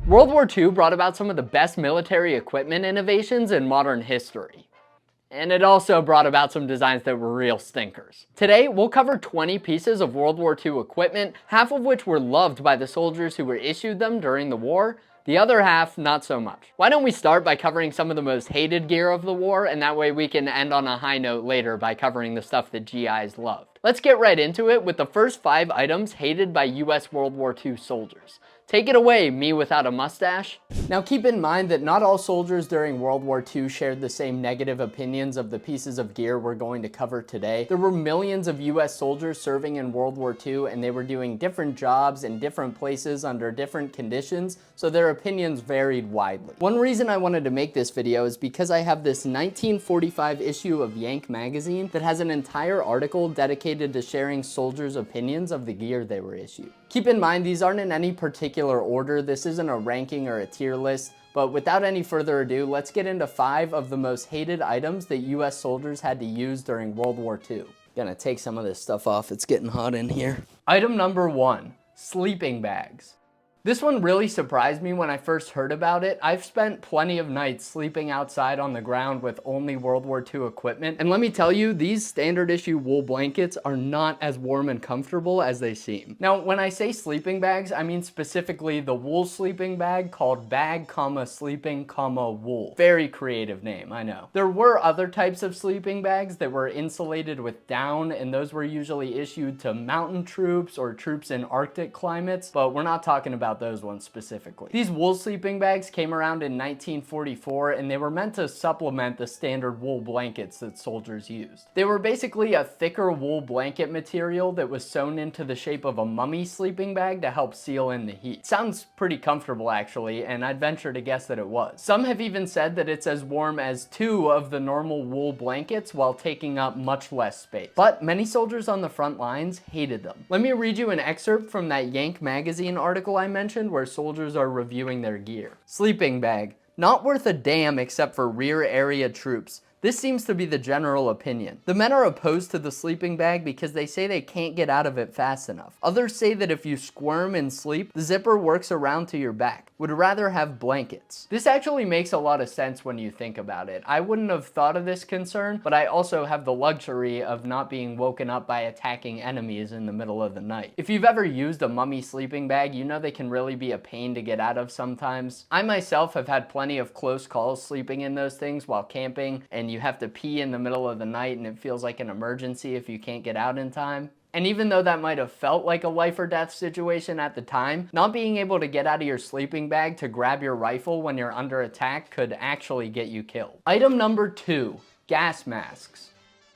World War II brought about some of the best military equipment innovations in modern history. And it also brought about some designs that were real stinkers. Today, we'll cover 20 pieces of World War II equipment, half of which were loved by the soldiers who were issued them during the war, the other half, not so much. Why don't we start by covering some of the most hated gear of the war, and that way we can end on a high note later by covering the stuff that GIs loved. Let's get right into it with the first 5 items hated by US World War II soldiers. Take it away, me without a mustache. Now keep in mind that not all soldiers during World War II shared the same negative opinions of the pieces of gear we're going to cover today. There were millions of US soldiers serving in World War II, and they were doing different jobs in different places under different conditions, so their opinions varied widely. One reason I wanted to make this video is because I have this 1945 issue of Yank magazine that has an entire article dedicated to sharing soldiers' opinions of the gear they were issued. Keep in mind, these aren't in any particular order. This isn't a ranking or a tier list, but without any further ado, let's get into 5 of the most hated items that US soldiers had to use during World War II. Gonna take some of this stuff off, it's getting hot in here. Item number 1, sleeping bags. This one really surprised me when I first heard about it. I've spent plenty of nights sleeping outside on the ground with only World War II equipment, and let me tell you, these standard issue wool blankets are not as warm and comfortable as they seem. Now, when I say sleeping bags, I mean specifically the wool sleeping bag called bag, sleeping, wool. Very creative name, I know. There were other types of sleeping bags that were insulated with down, and those were usually issued to mountain troops or troops in Arctic climates, but we're not talking about those ones specifically. These wool sleeping bags came around in 1944, and they were meant to supplement the standard wool blankets that soldiers used. They were basically a thicker wool blanket material that was sewn into the shape of a mummy sleeping bag to help seal in the heat. Sounds pretty comfortable actually, and I'd venture to guess that it was. Some have even said that it's as warm as 2 of the normal wool blankets while taking up much less space. But many soldiers on the front lines hated them. Let me read you an excerpt from that Yank magazine article I mentioned where soldiers are reviewing their gear. Sleeping bag. Not worth a damn except for rear area troops. This seems to be the general opinion. The men are opposed to the sleeping bag because they say they can't get out of it fast enough. Others say that if you squirm and sleep, the zipper works around to your back. Would rather have blankets. This actually makes a lot of sense when you think about it. I wouldn't have thought of this concern, but I also have the luxury of not being woken up by attacking enemies in the middle of the night. If you've ever used a mummy sleeping bag, you know they can really be a pain to get out of sometimes. I myself have had plenty of close calls sleeping in those things while camping, and you have to pee in the middle of the night and it feels like an emergency if you can't get out in time. And even though that might have felt like a life or death situation at the time, not being able to get out of your sleeping bag to grab your rifle when you're under attack could actually get you killed. Item number 2, gas masks.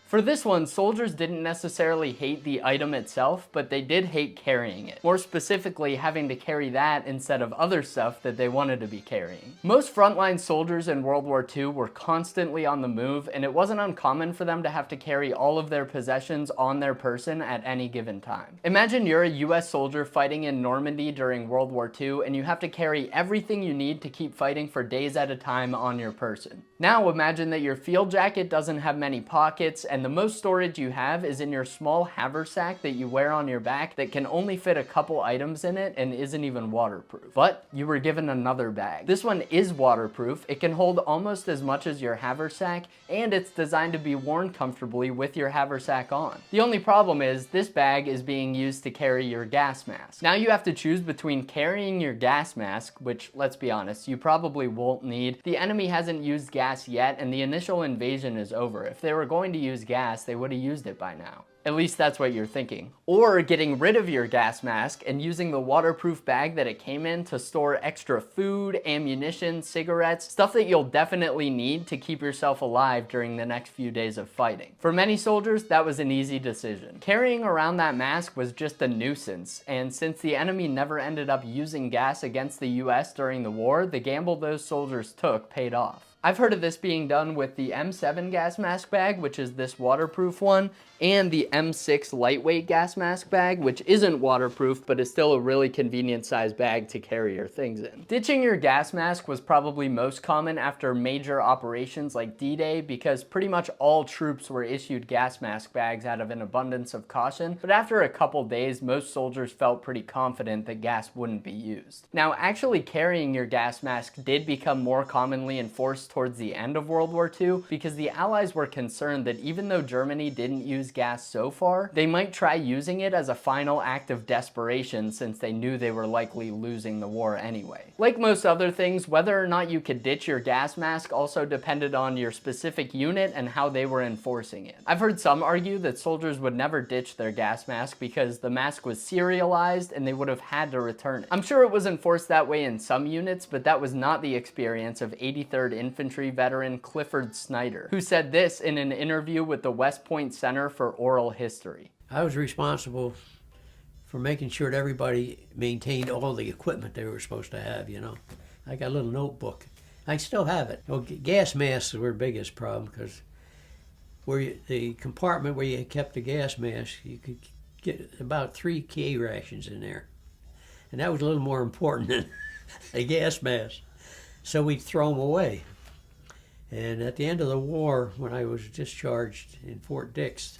For this one, soldiers didn't necessarily hate the item itself, but they did hate carrying it. More specifically, having to carry that instead of other stuff that they wanted to be carrying. Most frontline soldiers in World War II were constantly on the move, and it wasn't uncommon for them to have to carry all of their possessions on their person at any given time. Imagine you're a US soldier fighting in Normandy during World War II, and you have to carry everything you need to keep fighting for days at a time on your person. Now imagine that your field jacket doesn't have many pockets, and the most storage you have is in your small haversack that you wear on your back that can only fit a couple items in it and isn't even waterproof. But you were given another bag. This one is waterproof. It can hold almost as much as your haversack, and it's designed to be worn comfortably with your haversack on. The only problem is this bag is being used to carry your gas mask. Now you have to choose between carrying your gas mask, which, let's be honest, you probably won't need. The enemy hasn't used gas yet, and the initial invasion is over. If they were going to use gas, they would have used it by now. At least that's what you're thinking. Or getting rid of your gas mask and using the waterproof bag that it came in to store extra food, ammunition, cigarettes, stuff that you'll definitely need to keep yourself alive during the next few days of fighting. For many soldiers, that was an easy decision. Carrying around that mask was just a nuisance, and since the enemy never ended up using gas against the US during the war, the gamble those soldiers took paid off. I've heard of this being done with the M7 gas mask bag, which is this waterproof one, and the M6 lightweight gas mask bag, which isn't waterproof, but is still a really convenient sized bag to carry your things in. Ditching your gas mask was probably most common after major operations like D-Day, because pretty much all troops were issued gas mask bags out of an abundance of caution, but after a couple days, most soldiers felt pretty confident that gas wouldn't be used. Now, actually carrying your gas mask did become more commonly enforced towards the end of World War II, because the Allies were concerned that even though Germany didn't use gas so far, they might try using it as a final act of desperation, since they knew they were likely losing the war anyway. Like most other things, whether or not you could ditch your gas mask also depended on your specific unit and how they were enforcing it. I've heard some argue that soldiers would never ditch their gas mask because the mask was serialized and they would have had to return it. I'm sure it was enforced that way in some units, but that was not the experience of 83rd Infantry veteran Clifford Snyder, who said this in an interview with the West Point Center for Oral History. I was responsible for making sure that everybody maintained all the equipment they were supposed to have, you know. I got a little notebook. I still have it. Well, gas masks were the biggest problem, because the compartment where you kept the gas mask, you could get about 3 K rations in there. And that was a little more important than a gas mask. So we'd throw them away. And at the end of the war, when I was discharged in Fort Dix,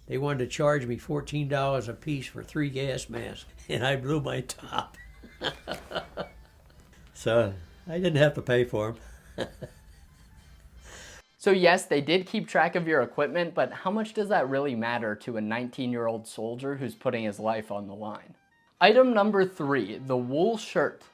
they wanted to charge me $14 a piece for 3 gas masks, and I blew my top. So I didn't have to pay for them. So yes, they did keep track of your equipment, but how much does that really matter to a 19-year-old soldier who's putting his life on the line? Item number 3, the wool shirt.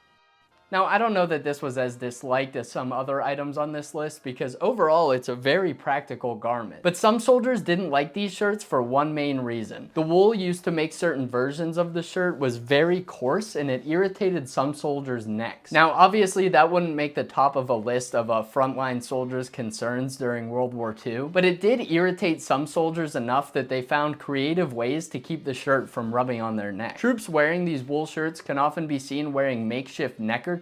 Now, I don't know that this was as disliked as some other items on this list, because overall it's a very practical garment. But some soldiers didn't like these shirts for one main reason. The wool used to make certain versions of the shirt was very coarse, and it irritated some soldiers' necks. Now, obviously that wouldn't make the top of a list of a frontline soldier's concerns during World War II, but it did irritate some soldiers enough that they found creative ways to keep the shirt from rubbing on their neck. Troops wearing these wool shirts can often be seen wearing makeshift neckerchiefs,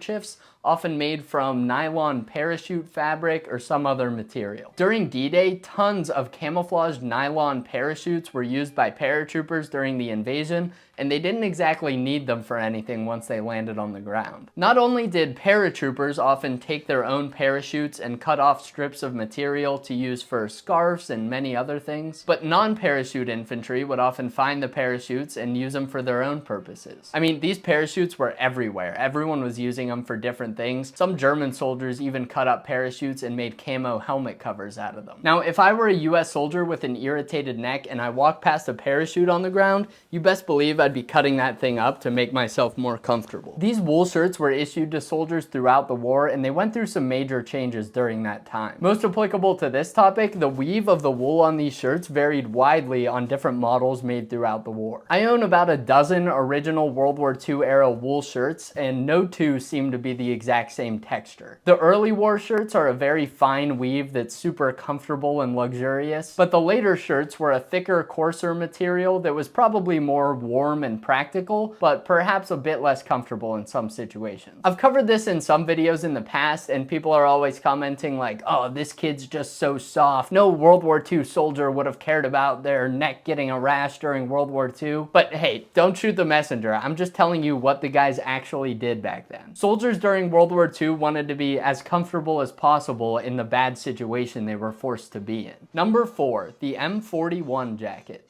often made from nylon parachute fabric or some other material. During D-Day, tons of camouflaged nylon parachutes were used by paratroopers during the invasion, and they didn't exactly need them for anything once they landed on the ground. Not only did paratroopers often take their own parachutes and cut off strips of material to use for scarves and many other things, but non-parachute infantry would often find the parachutes and use them for their own purposes. I mean, these parachutes were everywhere. Everyone was using them for different things. Some German soldiers even cut up parachutes and made camo helmet covers out of them. Now, if I were a US soldier with an irritated neck and I walked past a parachute on the ground, you best believe I'd be cutting that thing up to make myself more comfortable. These wool shirts were issued to soldiers throughout the war, and they went through some major changes during that time. Most applicable to this topic, the weave of the wool on these shirts varied widely on different models made throughout the war. I own about a dozen original World War II era wool shirts, and no two seem to be the exact same texture. The early war shirts are a very fine weave that's super comfortable and luxurious, but the later shirts were a thicker, coarser material that was probably more warm and practical, but perhaps a bit less comfortable in some situations. I've covered this in some videos in the past, and people are always commenting like, oh, this kid's just so soft. No World War II soldier would have cared about their neck getting a rash during World War II. But hey, don't shoot the messenger. I'm just telling you what the guys actually did back then. Soldiers during World War II wanted to be as comfortable as possible in the bad situation they were forced to be in. Number 4, the M41 jacket.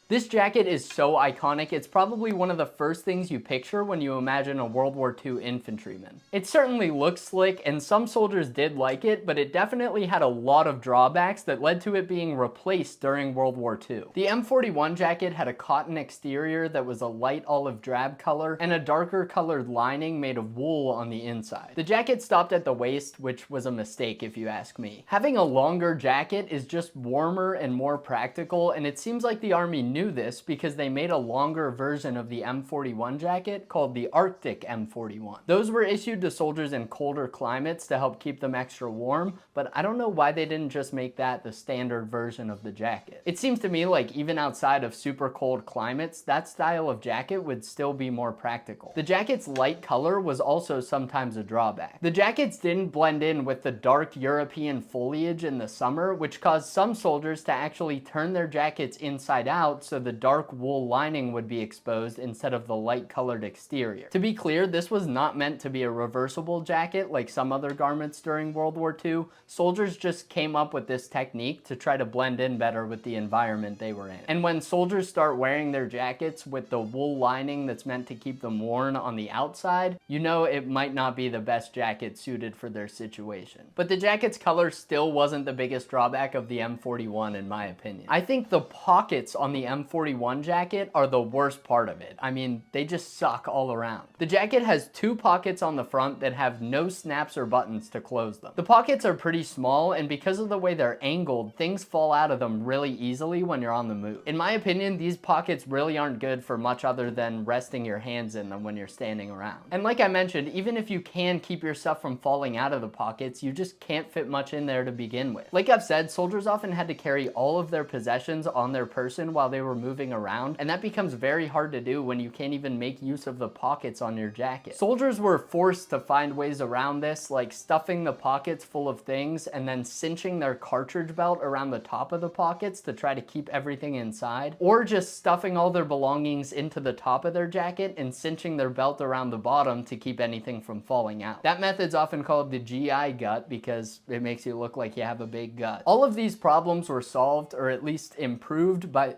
This jacket is so iconic, it's probably one of the first things you picture when you imagine a World War II infantryman. It certainly looks slick, and some soldiers did like it, but it definitely had a lot of drawbacks that led to it being replaced during World War II. The M41 jacket had a cotton exterior that was a light olive drab color, and a darker colored lining made of wool on the inside. The jacket stopped at the waist, which was a mistake if you ask me. Having a longer jacket is just warmer and more practical, and it seems like the Army knew this because they made a longer version of the M41 jacket called the Arctic M41. Those were issued to soldiers in colder climates to help keep them extra warm, but I don't know why they didn't just make that the standard version of the jacket. It seems to me like even outside of super cold climates, that style of jacket would still be more practical. The jacket's light color was also sometimes a drawback. The jackets didn't blend in with the dark European foliage in the summer, which caused some soldiers to actually turn their jackets inside out so the dark wool lining would be exposed instead of the light colored exterior. To be clear, this was not meant to be a reversible jacket like some other garments during World War II. Soldiers just came up with this technique to try to blend in better with the environment they were in. And when soldiers start wearing their jackets with the wool lining that's meant to keep them worn on the outside, you know it might not be the best jacket suited for their situation. But the jacket's color still wasn't the biggest drawback of the M41 in my opinion. I think the pockets on the M41 jacket are the worst part of it. I mean, they just suck all around. The jacket has two pockets on the front that have no snaps or buttons to close them. The pockets are pretty small, and because of the way they're angled, things fall out of them really easily when you're on the move. In my opinion, these pockets really aren't good for much other than resting your hands in them when you're standing around. And like I mentioned, even if you can keep your stuff from falling out of the pockets, you just can't fit much in there to begin with. Like I've said, soldiers often had to carry all of their possessions on their person while they were moving around, and that becomes very hard to do when you can't even make use of the pockets on your jacket. Soldiers were forced to find ways around this, like stuffing the pockets full of things and then cinching their cartridge belt around the top of the pockets to try to keep everything inside, or just stuffing all their belongings into the top of their jacket and cinching their belt around the bottom to keep anything from falling out. That method's often called the GI gut because it makes you look like you have a big gut. All of these problems were solved, or at least improved by...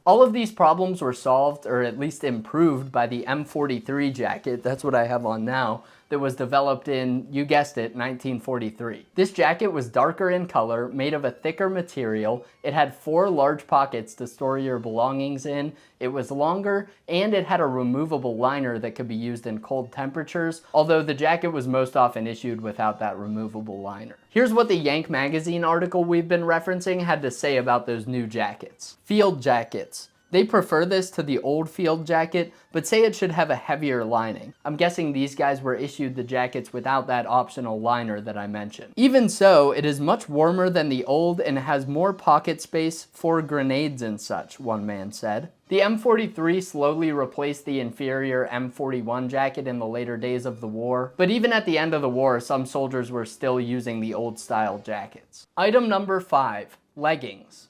All of these problems were solved, or at least improved, by the M43 jacket, that's what I have on now, that was developed in, you guessed it, 1943. This jacket was darker in color, made of a thicker material, it had 4 large pockets to store your belongings in, it was longer, and it had a removable liner that could be used in cold temperatures, although the jacket was most often issued without that removable liner. Here's what the Yank magazine article we've been referencing had to say about those new jackets. Field jackets. They prefer this to the old field jacket, but say it should have a heavier lining. I'm guessing these guys were issued the jackets without that optional liner that I mentioned. Even so, it is much warmer than the old and has more pocket space for grenades and such, one man said. The M43 slowly replaced the inferior M41 jacket in the later days of the war, but even at the end of the war, some soldiers were still using the old style jackets. Item number 5, leggings.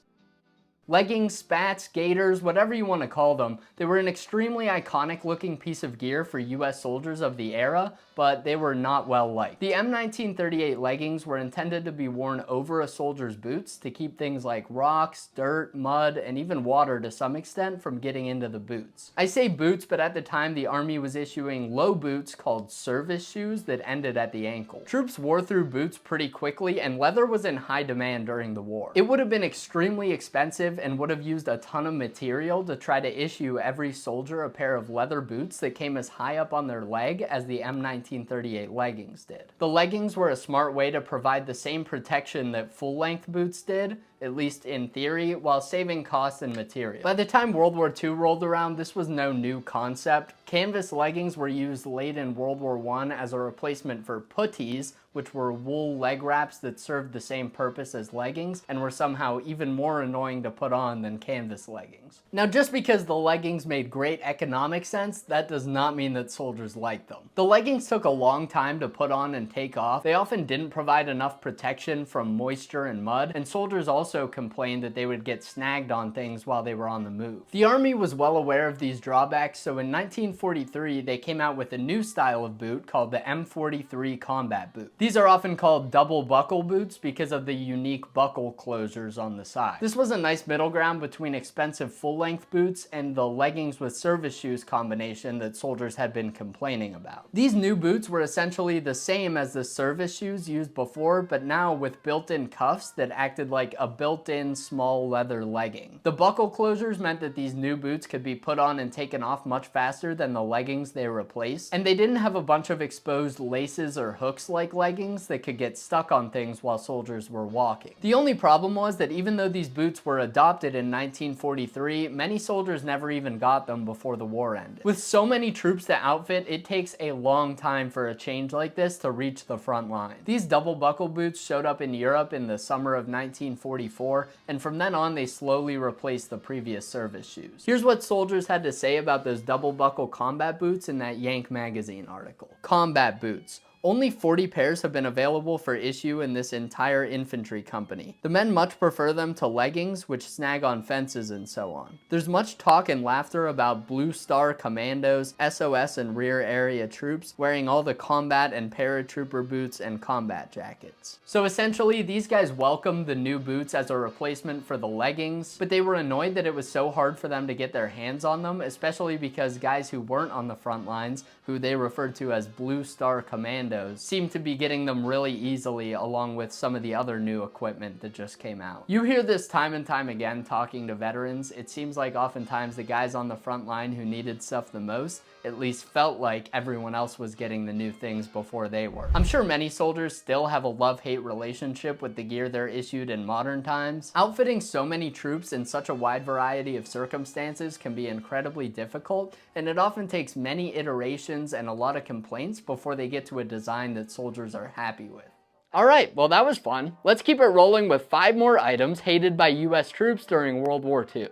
Leggings, spats, gaiters, whatever you want to call them, they were an extremely iconic looking piece of gear for US soldiers of the era, but they were not well liked. The M1938 leggings were intended to be worn over a soldier's boots to keep things like rocks, dirt, mud, and even water to some extent from getting into the boots. I say boots, but at the time the Army was issuing low boots called service shoes that ended at the ankle. Troops wore through boots pretty quickly, and leather was in high demand during the war. It would have been extremely expensive and would have used a ton of material to try to issue every soldier a pair of leather boots that came as high up on their leg as the M1938 leggings did. The leggings were a smart way to provide the same protection that full-length boots did, at least in theory, while saving costs and material. By the time World War II rolled around, this was no new concept. Canvas leggings were used late in World War I as a replacement for puttees, which were wool leg wraps that served the same purpose as leggings and were somehow even more annoying to put on than canvas leggings. Now, just because the leggings made great economic sense, that does not mean that soldiers liked them. The leggings took a long time to put on and take off. They often didn't provide enough protection from moisture and mud, and soldiers also complained that they would get snagged on things while they were on the move. The Army was well aware of these drawbacks, so in 1943 they came out with a new style of boot called the M43 combat boot. These are often called double buckle boots because of the unique buckle closures on the side. This was a nice middle ground between expensive full-length boots and the leggings with service shoes combination that soldiers had been complaining about. These new boots were essentially the same as the service shoes used before, but now with built-in cuffs that acted like a built-in small leather legging. The buckle closures meant that these new boots could be put on and taken off much faster than the leggings they replaced, and they didn't have a bunch of exposed laces or hooks like leggings that could get stuck on things while soldiers were walking. The only problem was that even though these boots were adopted in 1943, many soldiers never even got them before the war ended. With so many troops to outfit, it takes a long time for a change like this to reach the front line. These double buckle boots showed up in Europe in the summer of 1944, and from then on they slowly replaced the previous service shoes. Here's what soldiers had to say about those double buckle combat boots in that Yank magazine article. Combat boots. Only 40 pairs have been available for issue in this entire infantry company. The men much prefer them to leggings, which snag on fences and so on. There's much talk and laughter about Blue Star commandos, SOS and rear area troops wearing all the combat and paratrooper boots and combat jackets. So essentially, these guys welcomed the new boots as a replacement for the leggings, but they were annoyed that it was so hard for them to get their hands on them, especially because guys who weren't on the front lines, who they referred to as Blue Star commandos, seem to be getting them really easily, along with some of the other new equipment that just came out. You hear this time and time again talking to veterans. It seems like oftentimes the guys on the front line who needed stuff the most at least felt like everyone else was getting the new things before they were. I'm sure many soldiers still have a love-hate relationship with the gear they're issued in modern times. Outfitting so many troops in such a wide variety of circumstances can be incredibly difficult, and it often takes many iterations and a lot of complaints before they get to a design that soldiers are happy with. Alright, well that was fun. Let's keep it rolling with 5 more items hated by US troops during World War II.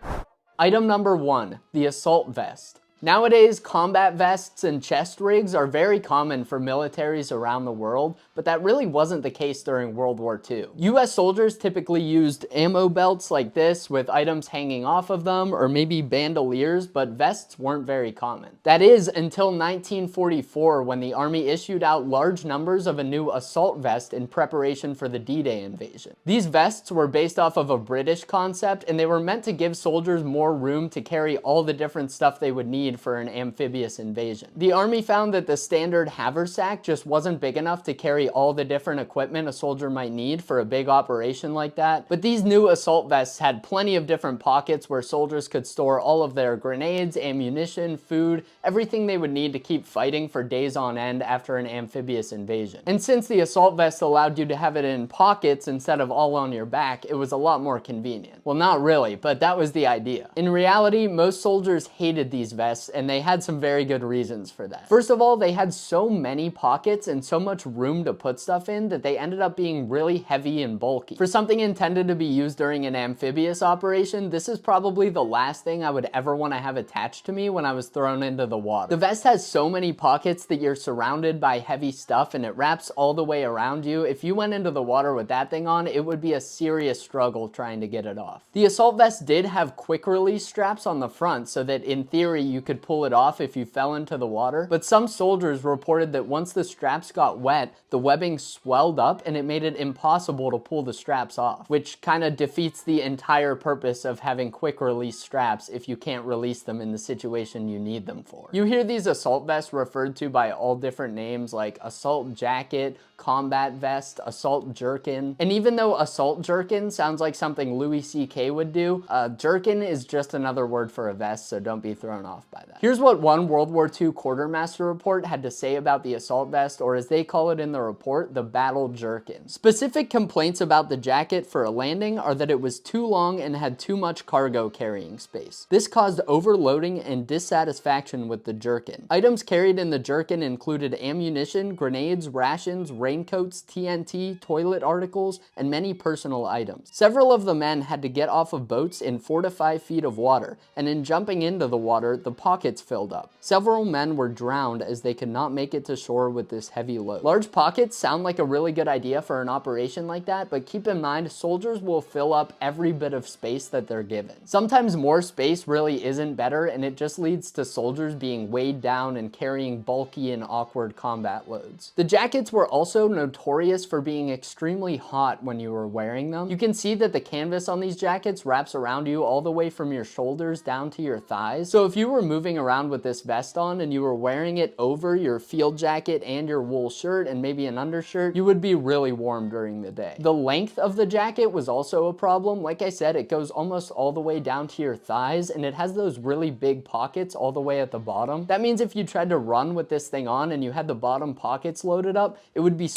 Item number 1, the assault vest. Nowadays, combat vests and chest rigs are very common for militaries around the world, but that really wasn't the case during World War II. US soldiers typically used ammo belts like this with items hanging off of them, or maybe bandoliers, but vests weren't very common. That is, until 1944, when the Army issued out large numbers of a new assault vest in preparation for the D-Day invasion. These vests were based off of a British concept, and they were meant to give soldiers more room to carry all the different stuff they would need for an amphibious invasion. The Army found that the standard haversack just wasn't big enough to carry all the different equipment a soldier might need for a big operation like that, but these new assault vests had plenty of different pockets where soldiers could store all of their grenades, ammunition, food, everything they would need to keep fighting for days on end after an amphibious invasion. And since the assault vest allowed you to have it in pockets instead of all on your back, it was a lot more convenient. Well, not really, but that was the idea. In reality, most soldiers hated these vests, and they had some very good reasons for that. First of all, they had so many pockets and so much room to put stuff in that they ended up being really heavy and bulky. For something intended to be used during an amphibious operation, this is probably the last thing I would ever want to have attached to me when I was thrown into the water. The vest has so many pockets that you're surrounded by heavy stuff, and it wraps all the way around you. If you went into the water with that thing on, it would be a serious struggle trying to get it off. The assault vest did have quick release straps on the front, so that in theory you could pull it off if you fell into the water, but some soldiers reported that once the straps got wet, the webbing swelled up and it made it impossible to pull the straps off, which kind of defeats the entire purpose of having quick release straps if you can't release them in the situation you need them for. You hear these assault vests referred to by all different names like assault jacket, combat vest, assault jerkin, and even though assault jerkin sounds like something Louis C.K. would do, jerkin is just another word for a vest, so don't be thrown off by that. Here's what one World War II quartermaster report had to say about the assault vest, or as they call it in the report, the battle jerkin. Specific complaints about the jacket for a landing are that it was too long and had too much cargo carrying space. This caused overloading and dissatisfaction with the jerkin. Items carried in the jerkin included ammunition, grenades, rations, raincoats, TNT, toilet articles, and many personal items. Several of the men had to get off of boats in 4 to 5 feet of water, and in jumping into the water, the pockets filled up. Several men were drowned as they could not make it to shore with this heavy load. Large pockets sound like a really good idea for an operation like that, but keep in mind, soldiers will fill up every bit of space that they're given. Sometimes more space really isn't better, and it just leads to soldiers being weighed down and carrying bulky and awkward combat loads. The jackets were also notorious for being extremely hot when you were wearing them. You can see that the canvas on these jackets wraps around you all the way from your shoulders down to your thighs, so if you remove moving around with this vest on and you were wearing it over your field jacket and your wool shirt and maybe an undershirt, you would be really warm during the day. The length of the jacket was also a problem. Like I said, it goes almost all the way down to your thighs and it has those really big pockets all the way at the bottom. That means if you tried to run with this thing on and you had the bottom pockets loaded up, it would be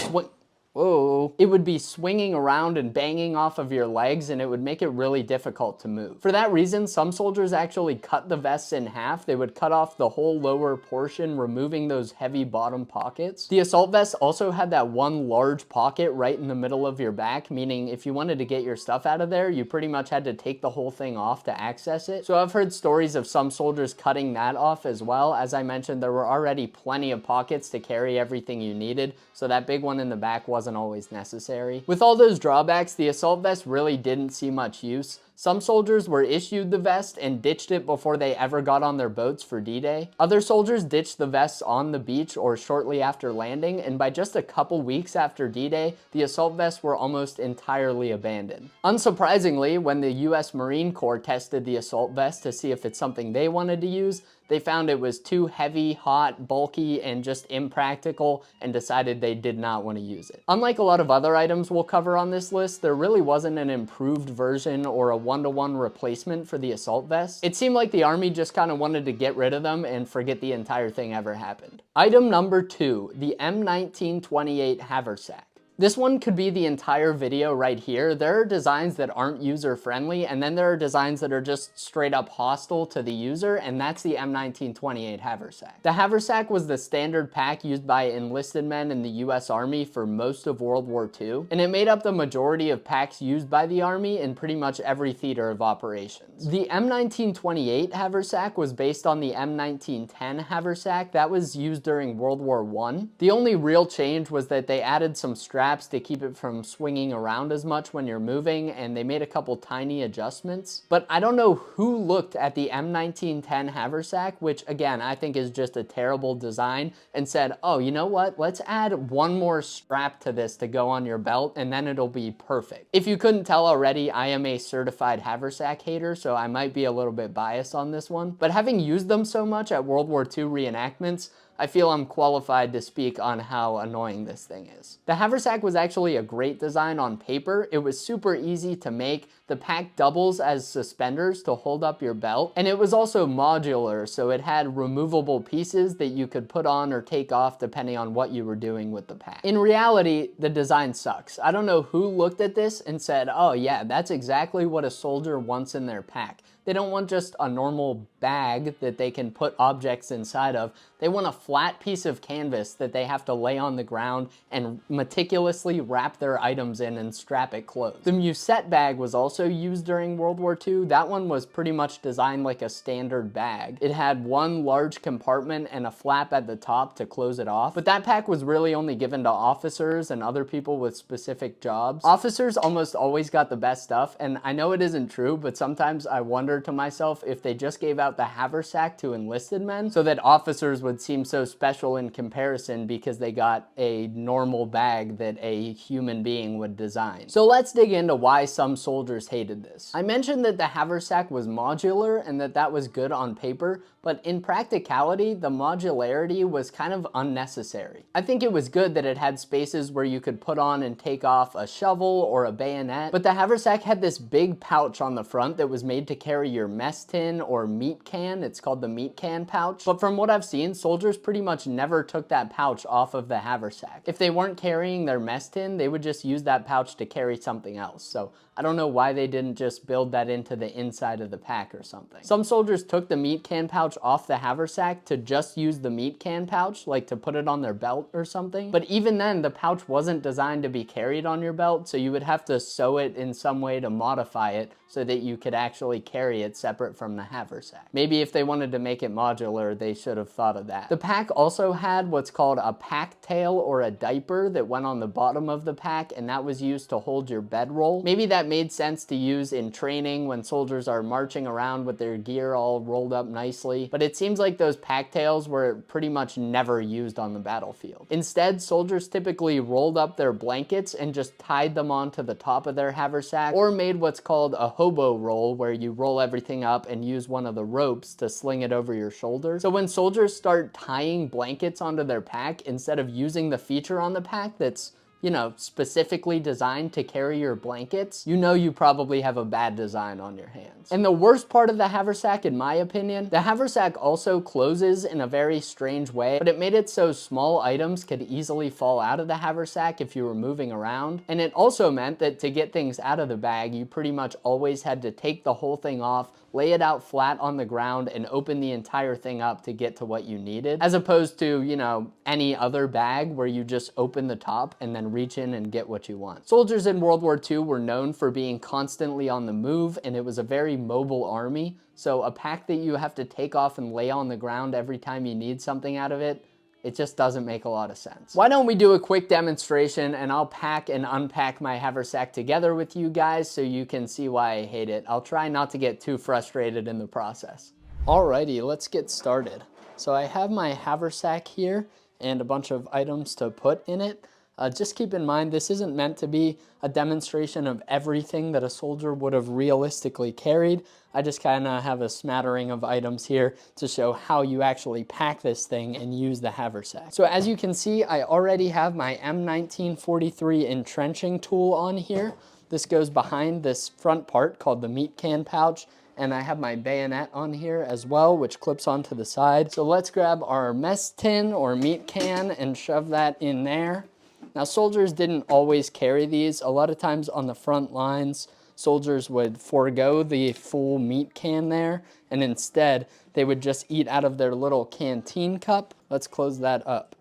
it would be swinging around and banging off of your legs and it would make it really difficult to move. For that reason, some soldiers actually cut the vests in half. They would cut off the whole lower portion, removing those heavy bottom pockets. The assault vest also had that one large pocket right in the middle of your back, meaning if you wanted to get your stuff out of there, you pretty much had to take the whole thing off to access it. So I've heard stories of some soldiers cutting that off as well. As I mentioned, there were already plenty of pockets to carry everything you needed, so that big one in the back wasn't always necessary. With all those drawbacks, the assault vest really didn't see much use. Some soldiers were issued the vest and ditched it before they ever got on their boats for D-Day. Other soldiers ditched the vests on the beach or shortly after landing, and by just a couple weeks after D-Day, the assault vests were almost entirely abandoned. Unsurprisingly, when the US Marine Corps tested the assault vest to see if it's something they wanted to use, they found it was too heavy, hot, bulky, and just impractical, and decided they did not want to use it. Unlike a lot of other items we'll cover on this list, there really wasn't an improved version or a one-to-one replacement for the assault vest. It seemed like the Army just kind of wanted to get rid of them and forget the entire thing ever happened. Item number 2, the M1928 haversack. This one could be the entire video right here. There are designs that aren't user-friendly, and then there are designs that are just straight up hostile to the user, and that's the M1928 haversack. The haversack was the standard pack used by enlisted men in the US Army for most of World War II, and it made up the majority of packs used by the Army in pretty much every theater of operations. The M1928 haversack was based on the M1910 haversack that was used during World War I. The only real change was that they added some straps to keep it from swinging around as much when you're moving, and they made a couple tiny adjustments. But I don't know who looked at the M1910 haversack, which again I think is just a terrible design, and said, oh, you know what, let's add one more strap to this to go on your belt and then it'll be perfect. If you couldn't tell already, I am a certified haversack hater, so I might be a little bit biased on this one, but having used them so much at World War II reenactments, I feel I'm qualified to speak on how annoying this thing is. The haversack was actually a great design on paper. It was super easy to make. The pack doubles as suspenders to hold up your belt, and it was also modular, so it had removable pieces that you could put on or take off depending on what you were doing with the pack. In reality, the design sucks. I don't know who looked at this and said, oh yeah, that's exactly what a soldier wants in their pack. They don't want just a normal bag that they can put objects inside of. They want a flat piece of canvas that they have to lay on the ground and meticulously wrap their items in and strap it closed. The musette bag was also used during World War II. That one was pretty much designed like a standard bag. It had one large compartment and a flap at the top to close it off, but that pack was really only given to officers and other people with specific jobs. Officers almost always got the best stuff, and I know it isn't true, but sometimes I wonder to myself if they just gave out the haversack to enlisted men so that officers would seem so special in comparison because they got a normal bag that a human being would design. So let's dig into why some soldiers hated this. I mentioned that the haversack was modular and that was good on paper, but in practicality, the modularity was kind of unnecessary. I think it was good that it had spaces where you could put on and take off a shovel or a bayonet, but the haversack had this big pouch on the front that was made to carry your mess tin or meat can. It's called the meat can pouch. But from what I've seen, soldiers pretty much never took that pouch off of the haversack. If they weren't carrying their mess tin, they would just use that pouch to carry something else. So I don't know why they didn't just build that into the inside of the pack or something. Some soldiers took the meat can pouch off the haversack to just use the meat can pouch, like to put it on their belt or something. But even then, the pouch wasn't designed to be carried on your belt, so you would have to sew it in some way to modify it so that you could actually carry it separate from the haversack. Maybe if they wanted to make it modular, they should have thought of that. The pack also had what's called a pack tail or a diaper that went on the bottom of the pack, and that was used to hold your bedroll. Maybe that made sense to use in training when soldiers are marching around with their gear all rolled up nicely, but it seems like those pack tails were pretty much never used on the battlefield. Instead, soldiers typically rolled up their blankets and just tied them onto the top of their haversack, or made what's called a hobo roll, where you roll everything up and use one of the ropes to sling it over your shoulder. So when soldiers start tying blankets onto their pack, instead of using the feature on the pack that's, you know, specifically designed to carry your blankets, you know you probably have a bad design on your hands. And the worst part of the haversack, in my opinion, the haversack also closes in a very strange way, but it made it so small items could easily fall out of the haversack if you were moving around. And it also meant that to get things out of the bag, you pretty much always had to take the whole thing off, lay it out flat on the ground, and open the entire thing up to get to what you needed, as opposed to, you know, any other bag where you just open the top and then reach in and get what you want. Soldiers in World War II were known for being constantly on the move, and it was a very mobile army, so a pack that you have to take off and lay on the ground every time you need something out of it, it just doesn't make a lot of sense. Why don't we do a quick demonstration, and I'll pack and unpack my haversack together with you guys so you can see why I hate it. I'll try not to get too frustrated in the process. Alrighty, let's get started. So I have my haversack here and a bunch of items to put in it. Just keep in mind, this isn't meant to be a demonstration of everything that a soldier would have realistically carried. I just kind of have a smattering of items here to show how you actually pack this thing and use the haversack. So as you can see, I already have my M1943 entrenching tool on here. This goes behind this front part called the meat can pouch, and I have my bayonet on here as well, which clips onto the side. So let's grab our mess tin or meat can and shove that in there. Now, soldiers didn't always carry these. A lot of times on the front lines, soldiers would forego the full meat can there, and instead they would just eat out of their little canteen cup. Let's close that up.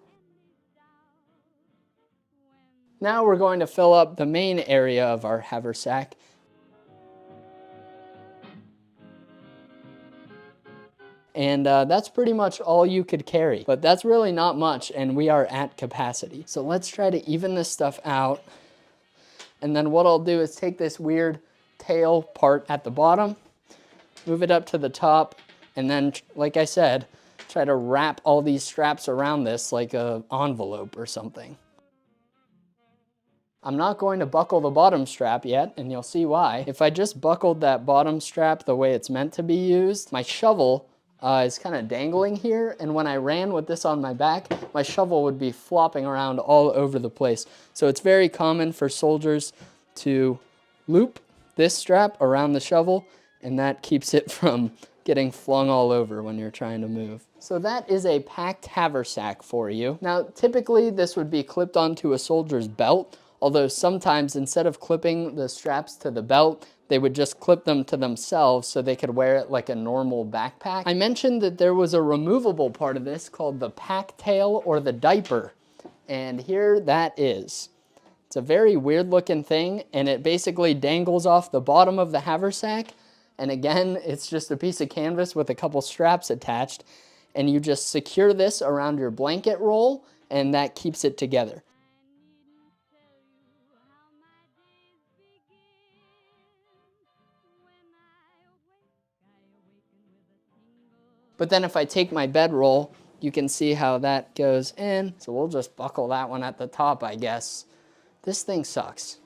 Now we're going to fill up the main area of our haversack. And that's pretty much all you could carry, but that's really not much, and we are at capacity. So let's try to even this stuff out. And then what I'll do is take this weird tail part at the bottom, move it up to the top, and then, like I said, try to wrap all these straps around this like an envelope or something. I'm not going to buckle the bottom strap yet, and you'll see why. If I just buckled that bottom strap the way it's meant to be used, my shovel is kind of dangling here, and when I ran with this on my back, my shovel would be flopping around all over the place. So it's very common for soldiers to loop this strap around the shovel, and that keeps it from getting flung all over when you're trying to move. So that is a packed haversack for you. Now, typically this would be clipped onto a soldier's belt, although sometimes instead of clipping the straps to the belt, they would just clip them to themselves so they could wear it like a normal backpack. I mentioned that there was a removable part of this called the pack tail or the diaper, and here that is. It's a very weird looking thing, and it basically dangles off the bottom of the haversack, and again, it's just a piece of canvas with a couple straps attached, and you just secure this around your blanket roll, and that keeps it together. But then if I take my bedroll, you can see how that goes in. So we'll just buckle that one at the top, I guess. This thing sucks.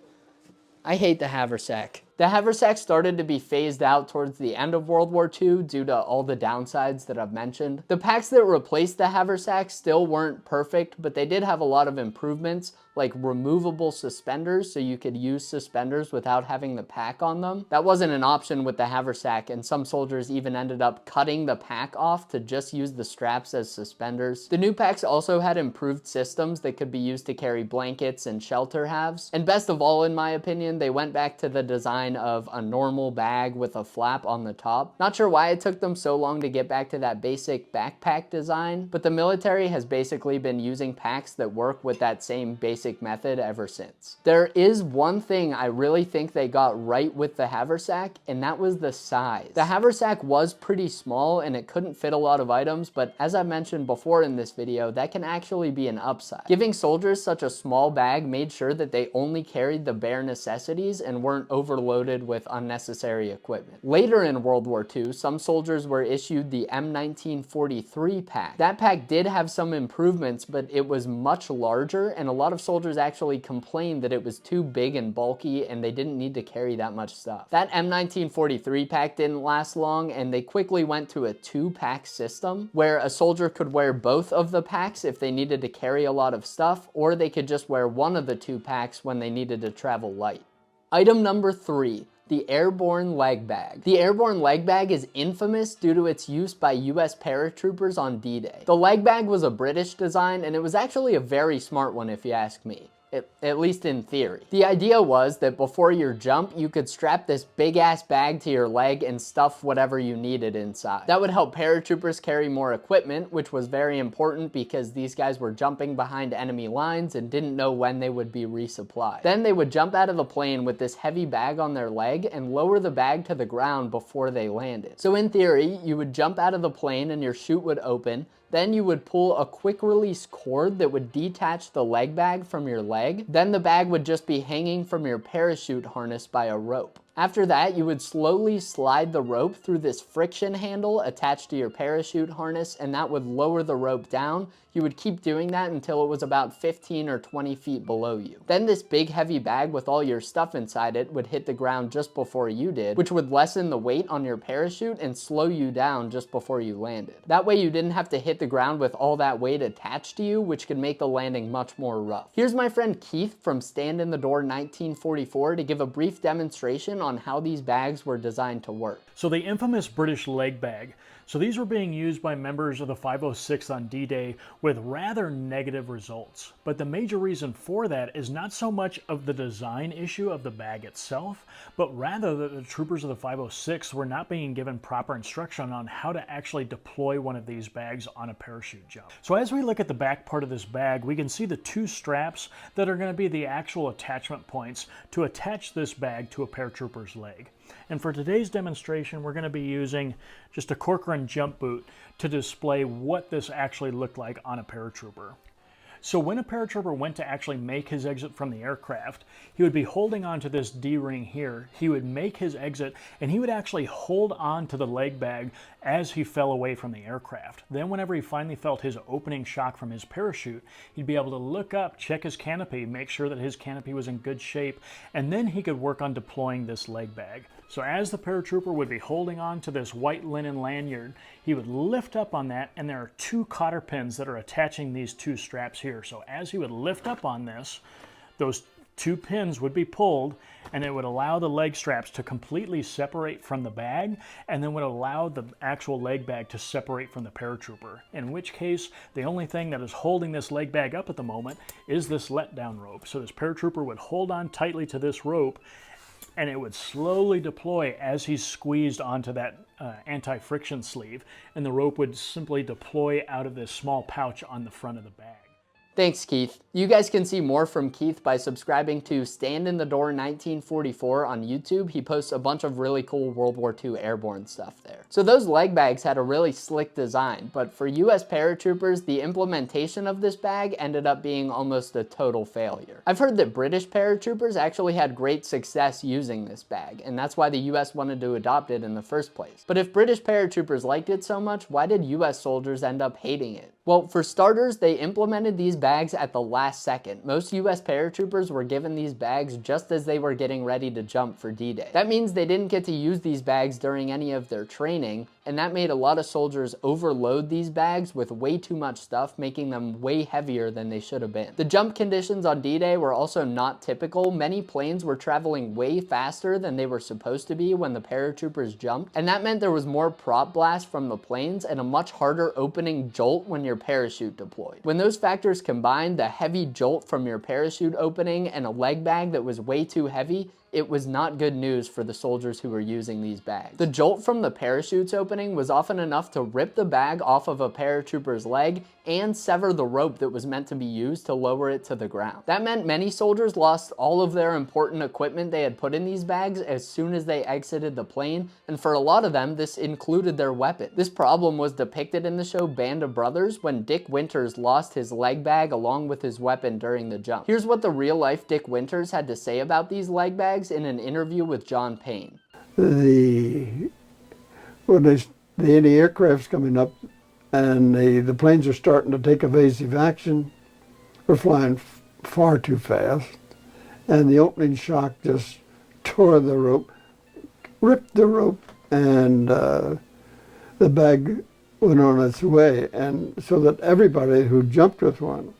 I hate the haversack. The haversack started to be phased out towards the end of World War II due to all the downsides that I've mentioned. The packs that replaced the haversack still weren't perfect, but they did have a lot of improvements, like removable suspenders, so you could use suspenders without having the pack on them. That wasn't an option with the haversack, and some soldiers even ended up cutting the pack off to just use the straps as suspenders. The new packs also had improved systems that could be used to carry blankets and shelter halves. And best of all, in my opinion, they went back to the design of a normal bag with a flap on the top. Not sure why it took them so long to get back to that basic backpack design, but the military has basically been using packs that work with that same basic method ever since. There is one thing I really think they got right with the haversack, and that was the size. The haversack was pretty small and it couldn't fit a lot of items, but as I mentioned before in this video, that can actually be an upside. Giving soldiers such a small bag made sure that they only carried the bare necessities and weren't overloaded loaded with unnecessary equipment. Later in World War II, some soldiers were issued the M1943 pack. That pack did have some improvements, but it was much larger, and a lot of soldiers actually complained that it was too big and bulky and they didn't need to carry that much stuff. That M1943 pack didn't last long, and they quickly went to a 2-pack system where a soldier could wear both of the packs if they needed to carry a lot of stuff, or they could just wear one of the 2 packs when they needed to travel light. Item number 3. The airborne leg bag. The airborne leg bag is infamous due to its use by US paratroopers on D-Day. The leg bag was a British design, and it was actually a very smart one if you ask me. At least in theory. The idea was that before your jump, you could strap this big ass bag to your leg and stuff whatever you needed inside. That would help paratroopers carry more equipment, which was very important because these guys were jumping behind enemy lines and didn't know when they would be resupplied. Then they would jump out of the plane with this heavy bag on their leg and lower the bag to the ground before they landed. So in theory, you would jump out of the plane and your chute would open. Then you would pull a quick release cord that would detach the leg bag from your leg. Then the bag would just be hanging from your parachute harness by a rope. After that, you would slowly slide the rope through this friction handle attached to your parachute harness, and that would lower the rope down. You would keep doing that until it was about 15 or 20 feet below you. Then this big heavy bag with all your stuff inside it would hit the ground just before you did, which would lessen the weight on your parachute and slow you down just before you landed. That way you didn't have to hit the ground with all that weight attached to you, which could make the landing much more rough. Here's my friend Keith from Stand in the Door 1944 to give a brief demonstration on how these bags were designed to work. So the infamous British leg bag. So these were being used by members of the 506th on D-Day with rather negative results. But the major reason for that is not so much of the design issue of the bag itself, but rather that the troopers of the 506 were not being given proper instruction on how to actually deploy one of these bags on a parachute jump. So as we look at the back part of this bag, we can see the 2 straps that are going to be the actual attachment points to attach this bag to a paratrooper's leg. And for today's demonstration, we're going to be using just a Corcoran jump boot to display what this actually looked like on a paratrooper. So when a paratrooper went to actually make his exit from the aircraft, he would be holding on to this D-ring here. He would make his exit, and he would actually hold on to the leg bag as he fell away from the aircraft. Then whenever he finally felt his opening shock from his parachute, he'd be able to look up, check his canopy, make sure that his canopy was in good shape, and then he could work on deploying this leg bag. So as the paratrooper would be holding on to this white linen lanyard, he would lift up on that, and there are 2 cotter pins that are attaching these 2 straps here. So as he would lift up on this, those 2 pins would be pulled, and it would allow the leg straps to completely separate from the bag, and then would allow the actual leg bag to separate from the paratrooper. In which case, the only thing that is holding this leg bag up at the moment is this letdown rope. So this paratrooper would hold on tightly to this rope, and it would slowly deploy as he's squeezed onto that anti-friction sleeve, and the rope would simply deploy out of this small pouch on the front of the bag. Thanks, Keith. You guys can see more from Keith by subscribing to Stand in the Door 1944 on YouTube. He posts a bunch of really cool World War II airborne stuff there. So those leg bags had a really slick design, but for US paratroopers, the implementation of this bag ended up being almost a total failure. I've heard that British paratroopers actually had great success using this bag, and that's why the US wanted to adopt it in the first place. But if British paratroopers liked it so much, why did US soldiers end up hating it? Well, for starters, they implemented these bags at the last second. Most US paratroopers were given these bags just as they were getting ready to jump for D-Day. That means they didn't get to use these bags during any of their training, and that made a lot of soldiers overload these bags with way too much stuff, making them way heavier than they should have been. The jump conditions on D-Day were also not typical. Many planes were traveling way faster than they were supposed to be when the paratroopers jumped, and that meant there was more prop blast from the planes and a much harder opening jolt when your parachute deployed. When those factors combined, the heavy jolt from your parachute opening and a leg bag that was way too heavy, it was not good news for the soldiers who were using these bags. The jolt from the parachute's opening was often enough to rip the bag off of a paratrooper's leg and sever the rope that was meant to be used to lower it to the ground. That meant many soldiers lost all of their important equipment they had put in these bags as soon as they exited the plane, and for a lot of them, this included their weapon. This problem was depicted in the show Band of Brothers when Dick Winters lost his leg bag along with his weapon during the jump. Here's what the real-life Dick Winters had to say about these leg bags bags in an interview with John Payne. The anti-aircraft's coming up and the planes are starting to take evasive action. We're flying far too fast, and the opening shock just tore the rope, ripped the rope, and the bag went on its way, and so that everybody who jumped with one,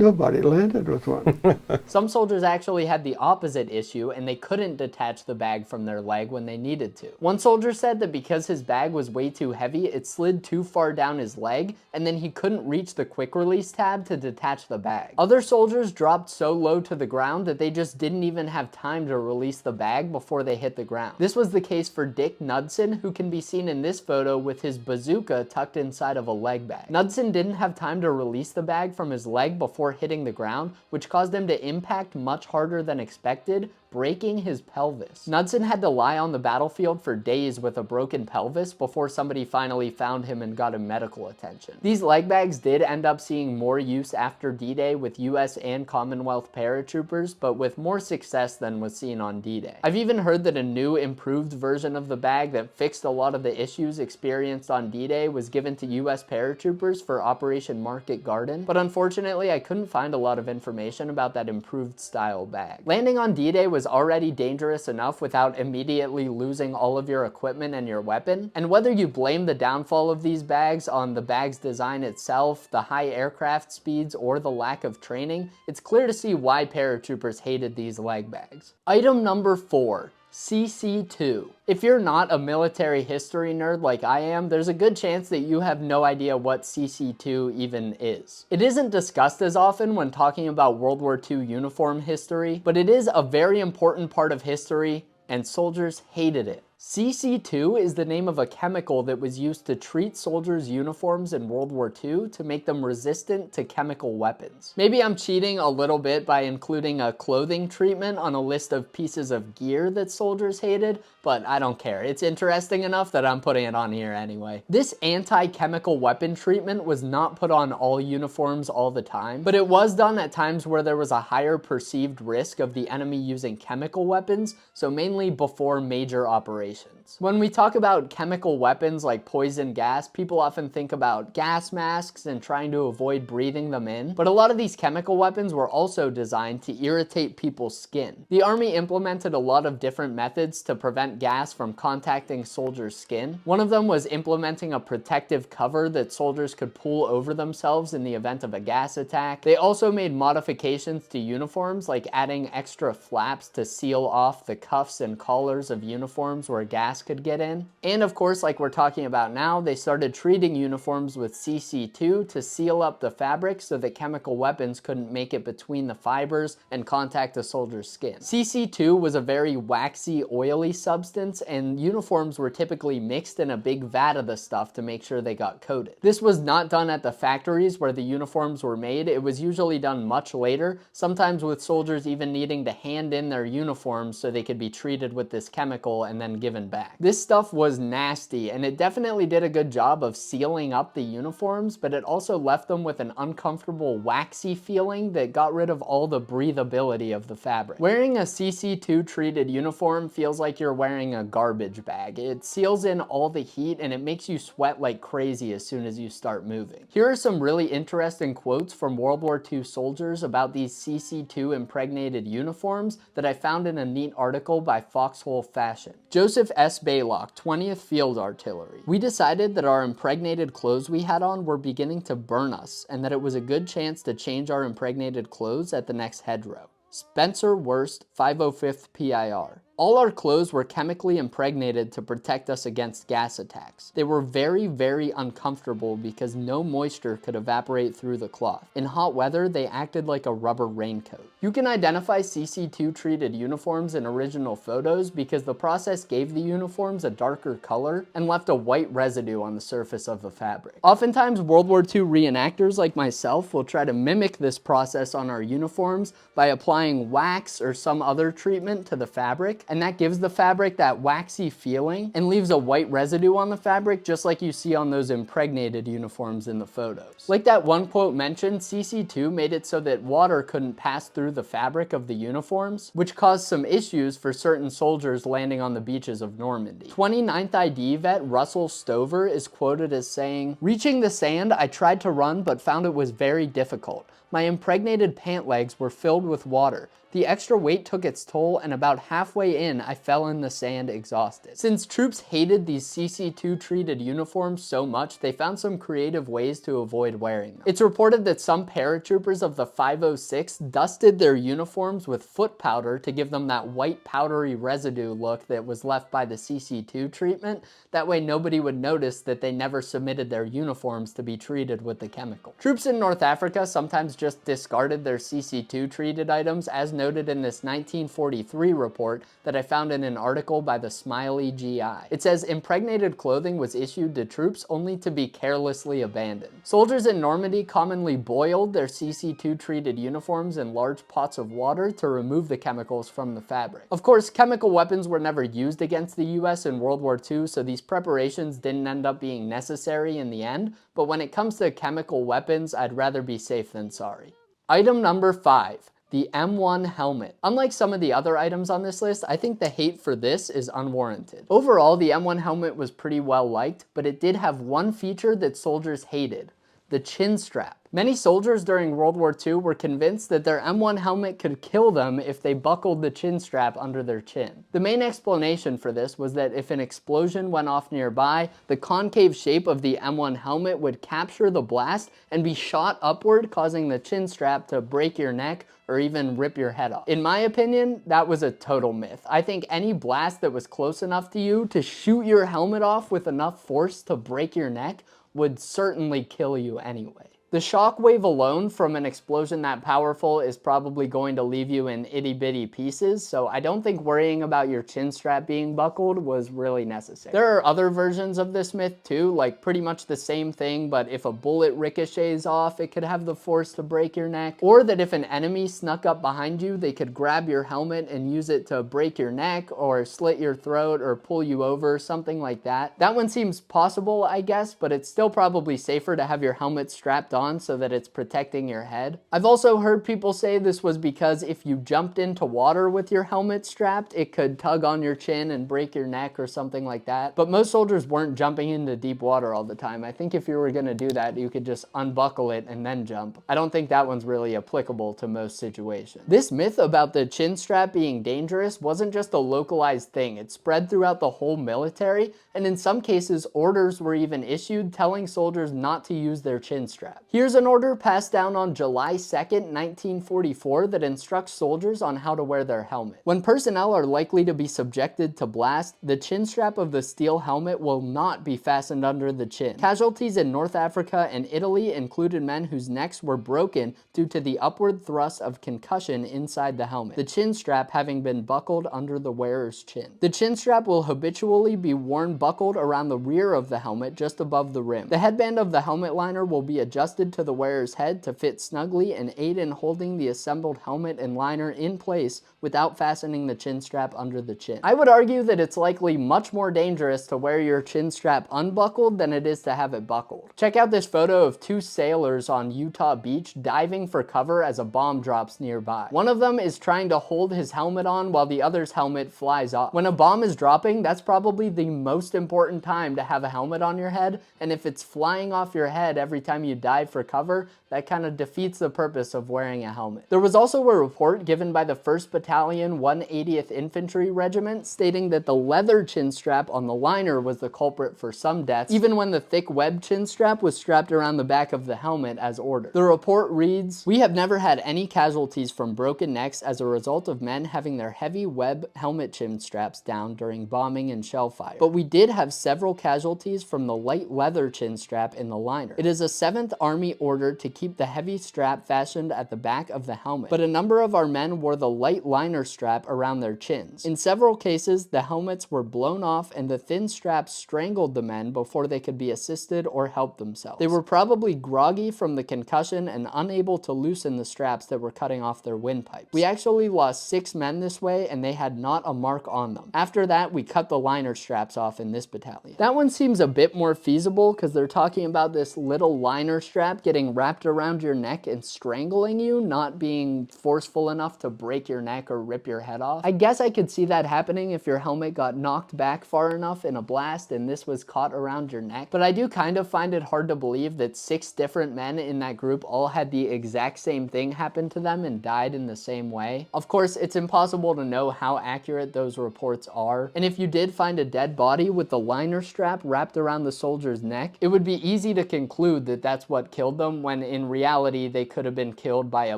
nobody landed with one. Some soldiers actually had the opposite issue and they couldn't detach the bag from their leg when they needed to. One soldier said that because his bag was way too heavy, it slid too far down his leg and then he couldn't reach the quick release tab to detach the bag. Other soldiers dropped so low to the ground that they just didn't even have time to release the bag before they hit the ground. This was the case for Dick Knudsen, who can be seen in this photo with his bazooka tucked inside of a leg bag. Knudsen didn't have time to release the bag from his leg before hitting the ground, which caused him to impact much harder than expected, breaking his pelvis. Knudsen had to lie on the battlefield for days with a broken pelvis before somebody finally found him and got him medical attention. These leg bags did end up seeing more use after D-Day with US and Commonwealth paratroopers, but with more success than was seen on D-Day. I've even heard that a new improved version of the bag that fixed a lot of the issues experienced on D-Day was given to US paratroopers for Operation Market Garden, but unfortunately I couldn't find a lot of information about that improved style bag. Landing on D-Day was already dangerous enough without immediately losing all of your equipment and your weapon, and whether you blame the downfall of these bags on the bag's design itself, the high aircraft speeds, or the lack of training, it's clear to see why paratroopers hated these leg bags. Item number 4. CC2. If you're not a military history nerd like I am, there's a good chance that you have no idea what CC2 even is. It isn't discussed as often when talking about World War II uniform history, but it is a very important part of history, and soldiers hated it. CC2 is the name of a chemical that was used to treat soldiers' uniforms in World War II to make them resistant to chemical weapons. Maybe I'm cheating a little bit by including a clothing treatment on a list of pieces of gear that soldiers hated, but I don't care. It's interesting enough that I'm putting it on here anyway. This anti-chemical weapon treatment was not put on all uniforms all the time, but it was done at times where there was a higher perceived risk of the enemy using chemical weapons, so mainly before major operations. When we talk about chemical weapons like poison gas, people often think about gas masks and trying to avoid breathing them in, but a lot of these chemical weapons were also designed to irritate people's skin. The Army implemented a lot of different methods to prevent gas from contacting soldiers' skin. One of them was implementing a protective cover that soldiers could pull over themselves in the event of a gas attack. They also made modifications to uniforms, like adding extra flaps to seal off the cuffs and collars of uniforms where gas could get in. And of course, like we're talking about now, they started treating uniforms with CC2 to seal up the fabric so that chemical weapons couldn't make it between the fibers and contact a soldier's skin. CC2 was a very waxy, oily substance, and uniforms were typically mixed in a big vat of the stuff to make sure they got coated. This was not done at the factories where the uniforms were made. It was usually done much later, sometimes with soldiers even needing to hand in their uniforms so they could be treated with this chemical and then given back. This stuff was nasty, and it definitely did a good job of sealing up the uniforms, but it also left them with an uncomfortable waxy feeling that got rid of all the breathability of the fabric. Wearing a CC2 treated uniform feels like you're wearing a garbage bag. It seals in all the heat and it makes you sweat like crazy as soon as you start moving. Here are some really interesting quotes from World War II soldiers about these CC2 impregnated uniforms that I found in a neat article by Foxhole Fashion. Joseph S. Baylock, 20th Field Artillery. We decided that our impregnated clothes we had on were beginning to burn us, and that it was a good chance to change our impregnated clothes at the next hedgerow. Spencer Worst, 505th PIR. All our clothes were chemically impregnated to protect us against gas attacks. They were very, very uncomfortable because no moisture could evaporate through the cloth. In hot weather, they acted like a rubber raincoat. You can identify CC2 treated uniforms in original photos because the process gave the uniforms a darker color and left a white residue on the surface of the fabric. Oftentimes, World War II reenactors like myself will try to mimic this process on our uniforms by applying wax or some other treatment to the fabric. and that gives the fabric that waxy feeling and leaves a white residue on the fabric, just like you see on those impregnated uniforms in the photos. Like that one quote mentioned, CC2 made it so that water couldn't pass through the fabric of the uniforms, which caused some issues for certain soldiers landing on the beaches of Normandy. 29th ID vet Russell Stover is quoted as saying, "Reaching the sand, I tried to run but found it was very difficult. My impregnated pant legs were filled with water. The extra weight took its toll, and about halfway in, I fell in the sand exhausted." Since troops hated these CC2 treated uniforms so much, they found some creative ways to avoid wearing them. It's reported that some paratroopers of the 506 dusted their uniforms with foot powder to give them that white powdery residue look that was left by the CC2 treatment. That way nobody would notice that they never submitted their uniforms to be treated with the chemical. Troops in North Africa sometimes just discarded their CC2 treated items, as noted in this 1943 report that I found in an article by the Smiley GI. It says impregnated clothing was issued to troops only to be carelessly abandoned. Soldiers in Normandy commonly boiled their CC2 treated uniforms in large pots of water to remove the chemicals from the fabric. Of course, chemical weapons were never used against the US in World War II, so these preparations didn't end up being necessary in the end, but when it comes to chemical weapons, I'd rather be safe than sorry. Item number 5. The M1 helmet. Unlike some of the other items on this list, I think the hate for this is unwarranted. Overall, the M1 helmet was pretty well liked, but it did have one feature that soldiers hated: the chin strap. Many soldiers during World War II were convinced that their M1 helmet could kill them if they buckled the chin strap under their chin. The main explanation for this was that if an explosion went off nearby, the concave shape of the M1 helmet would capture the blast and be shot upward, causing the chin strap to break your neck or even rip your head off. In my opinion, that was a total myth. I think any blast that was close enough to you to shoot your helmet off with enough force to break your neck would certainly kill you anyway. The shock wave alone from an explosion that powerful is probably going to leave you in itty-bitty pieces, so I don't think worrying about your chin strap being buckled was really necessary. There are other versions of this myth too, like pretty much the same thing, but if a bullet ricochets off, it could have the force to break your neck, or that if an enemy snuck up behind you, they could grab your helmet and use it to break your neck, or slit your throat, or pull you over, something like that. That one seems possible, I guess, but it's still probably safer to have your helmet strapped on so that it's protecting your head. I've also heard people say this was because if you jumped into water with your helmet strapped, it could tug on your chin and break your neck or something like that. But most soldiers weren't jumping into deep water all the time. I think if you were gonna do that, you could just unbuckle it and then jump. I don't think that one's really applicable to most situations. This myth about the chin strap being dangerous wasn't just a localized thing. It spread throughout the whole military, and in some cases, orders were even issued telling soldiers not to use their chin strap. Here's an order passed down on July 2nd, 1944 that instructs soldiers on how to wear their helmet. When personnel are likely to be subjected to blast, the chin strap of the steel helmet will not be fastened under the chin. Casualties in North Africa and Italy included men whose necks were broken due to the upward thrust of concussion inside the helmet, the chin strap having been buckled under the wearer's chin. The chin strap will habitually be worn buckled around the rear of the helmet just above the rim. The headband of the helmet liner will be adjusted to the wearer's head to fit snugly and aid in holding the assembled helmet and liner in place without fastening the chin strap under the chin. I would argue that it's likely much more dangerous to wear your chin strap unbuckled than it is to have it buckled. Check out this photo of two sailors on Utah Beach diving for cover as a bomb drops nearby. One of them is trying to hold his helmet on while the other's helmet flies off. When a bomb is dropping, that's probably the most important time to have a helmet on your head, and if it's flying off your head every time you dive for cover, that kind of defeats the purpose of wearing a helmet. There was also a report given by the 1st Battalion 180th Infantry Regiment stating that the leather chin strap on the liner was the culprit for some deaths, even when the thick web chin strap was strapped around the back of the helmet as ordered. The report reads, "We have never had any casualties from broken necks as a result of men having their heavy web helmet chin straps down during bombing and shell fire, but we did have several casualties from the light leather chin strap in the liner. It is a 7th Army Army ordered to keep the heavy strap fastened at the back of the helmet, but a number of our men wore the light liner strap around their chins. In several cases, the helmets were blown off and the thin straps strangled the men before they could be assisted or help themselves. They were probably groggy from the concussion and unable to loosen the straps that were cutting off their windpipes. We actually lost 6 men this way, and they had not a mark on them. After that, we cut the liner straps off in this battalion. That one seems a bit more feasible because they're talking about this little liner strap getting wrapped around your neck and strangling you, not being forceful enough to break your neck or rip your head off. I guess I could see that happening if your helmet got knocked back far enough in a blast and this was caught around your neck, but I do kind of find it hard to believe that 6 different men in that group all had the exact same thing happen to them and died in the same way. Of course, it's impossible to know how accurate those reports are, and if you did find a dead body with the liner strap wrapped around the soldier's neck, it would be easy to conclude that that's what killed them, when in reality they could have been killed by a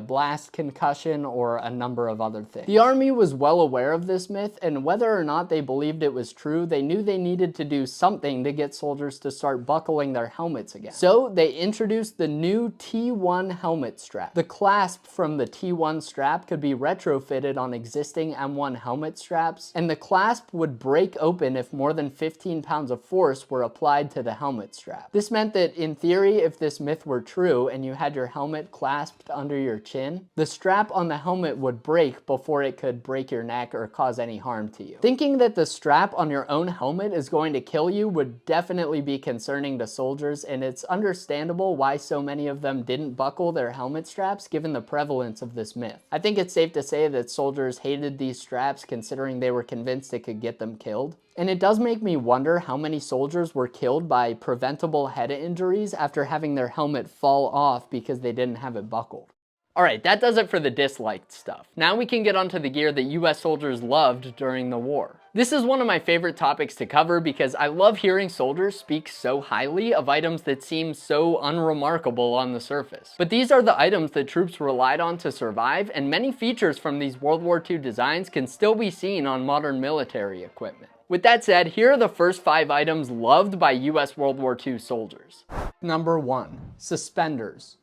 blast, concussion, or a number of other things. The Army was well aware of this myth, and whether or not they believed it was true, they knew they needed to do something to get soldiers to start buckling their helmets again. So they introduced the new T1 helmet strap. The clasp from the T1 strap could be retrofitted on existing M1 helmet straps, and the clasp would break open if more than 15 pounds of force were applied to the helmet strap. This meant that in theory, if this myth were true and you had your helmet clasped under your chin, the strap on the helmet would break before it could break your neck or cause any harm to you. Thinking that the strap on your own helmet is going to kill you would definitely be concerning to soldiers, and it's understandable why so many of them didn't buckle their helmet straps given the prevalence of this myth. I think it's safe to say that soldiers hated these straps considering they were convinced it could get them killed. And it does make me wonder how many soldiers were killed by preventable head injuries after having their helmet fall off because they didn't have it buckled. Alright, that does it for the disliked stuff. Now we can get onto the gear that US soldiers loved during the war. This is one of my favorite topics to cover because I love hearing soldiers speak so highly of items that seem so unremarkable on the surface. But these are the items that troops relied on to survive, and many features from these World War II designs can still be seen on modern military equipment. With that said, here are the first 5 items loved by US World War II soldiers. Number 1. Suspenders.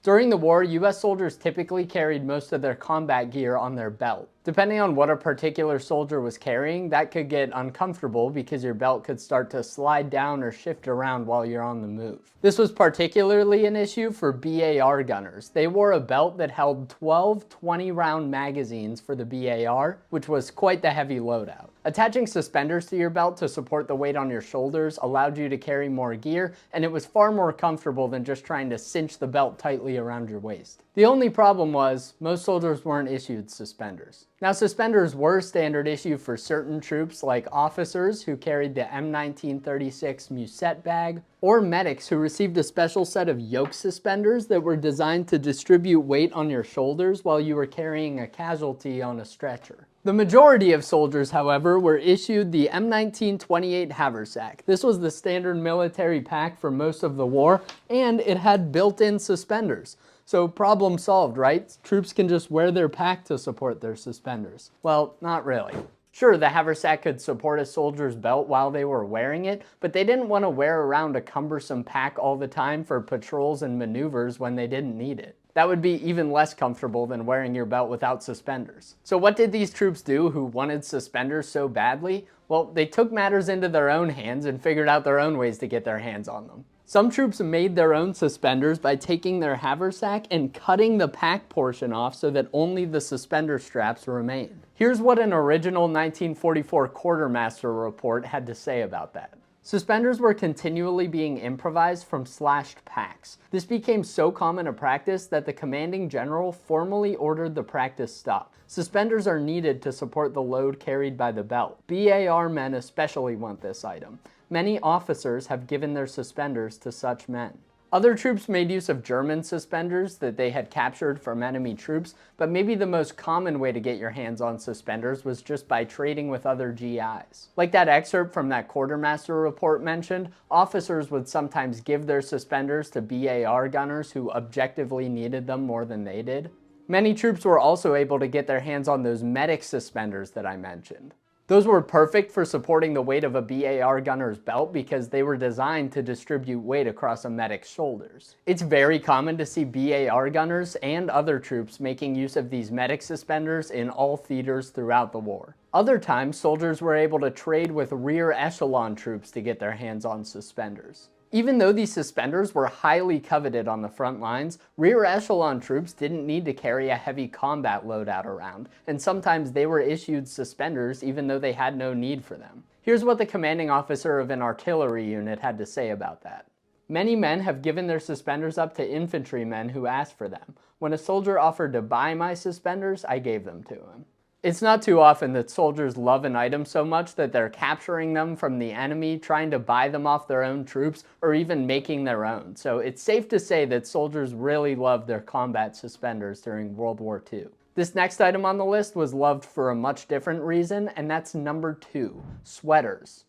During the war, US soldiers typically carried most of their combat gear on their belt. Depending on what a particular soldier was carrying, that could get uncomfortable because your belt could start to slide down or shift around while you're on the move. This was particularly an issue for BAR gunners. They wore a belt that held 12 20-round magazines for the BAR, which was quite the heavy loadout. Attaching suspenders to your belt to support the weight on your shoulders allowed you to carry more gear, and it was far more comfortable than just trying to cinch the belt tightly around your waist. The only problem was, most soldiers weren't issued suspenders. Now, suspenders were standard issue for certain troops like officers who carried the M1936 Musette bag, or medics who received a special set of yoke suspenders that were designed to distribute weight on your shoulders while you were carrying a casualty on a stretcher. The majority of soldiers, however, were issued the M1928 haversack. This was the standard military pack for most of the war, and it had built-in suspenders. So problem solved, right? Troops can just wear their pack to support their suspenders. Well, not really. Sure, the haversack could support a soldier's belt while they were wearing it, but they didn't want to wear around a cumbersome pack all the time for patrols and maneuvers when they didn't need it. That would be even less comfortable than wearing your belt without suspenders. So what did these troops do who wanted suspenders so badly? Well, they took matters into their own hands and figured out their own ways to get their hands on them. Some troops made their own suspenders by taking their haversack and cutting the pack portion off so that only the suspender straps remained. Here's what an original 1944 quartermaster report had to say about that. Suspenders were continually being improvised from slashed packs. This became so common a practice that the commanding general formally ordered the practice stop. Suspenders are needed to support the load carried by the belt. BAR men especially want this item. Many officers have given their suspenders to such men. Other troops made use of German suspenders that they had captured from enemy troops, but maybe the most common way to get your hands on suspenders was just by trading with other GIs. Like that excerpt from that quartermaster report mentioned, officers would sometimes give their suspenders to BAR gunners who objectively needed them more than they did. Many troops were also able to get their hands on those medic suspenders that I mentioned. Those were perfect for supporting the weight of a BAR gunner's belt because they were designed to distribute weight across a medic's shoulders. It's very common to see BAR gunners and other troops making use of these medic suspenders in all theaters throughout the war. Other times, soldiers were able to trade with rear echelon troops to get their hands on suspenders. Even though these suspenders were highly coveted on the front lines, rear echelon troops didn't need to carry a heavy combat loadout around, and sometimes they were issued suspenders even though they had no need for them. Here's what the commanding officer of an artillery unit had to say about that. Many men have given their suspenders up to infantrymen who asked for them. When a soldier offered to buy my suspenders, I gave them to him. It's not too often that soldiers love an item so much that they're capturing them from the enemy, trying to buy them off their own troops, or even making their own. So it's safe to say that soldiers really loved their combat suspenders during World War II. This next item on the list was loved for a much different reason, and that's number 2, sweaters.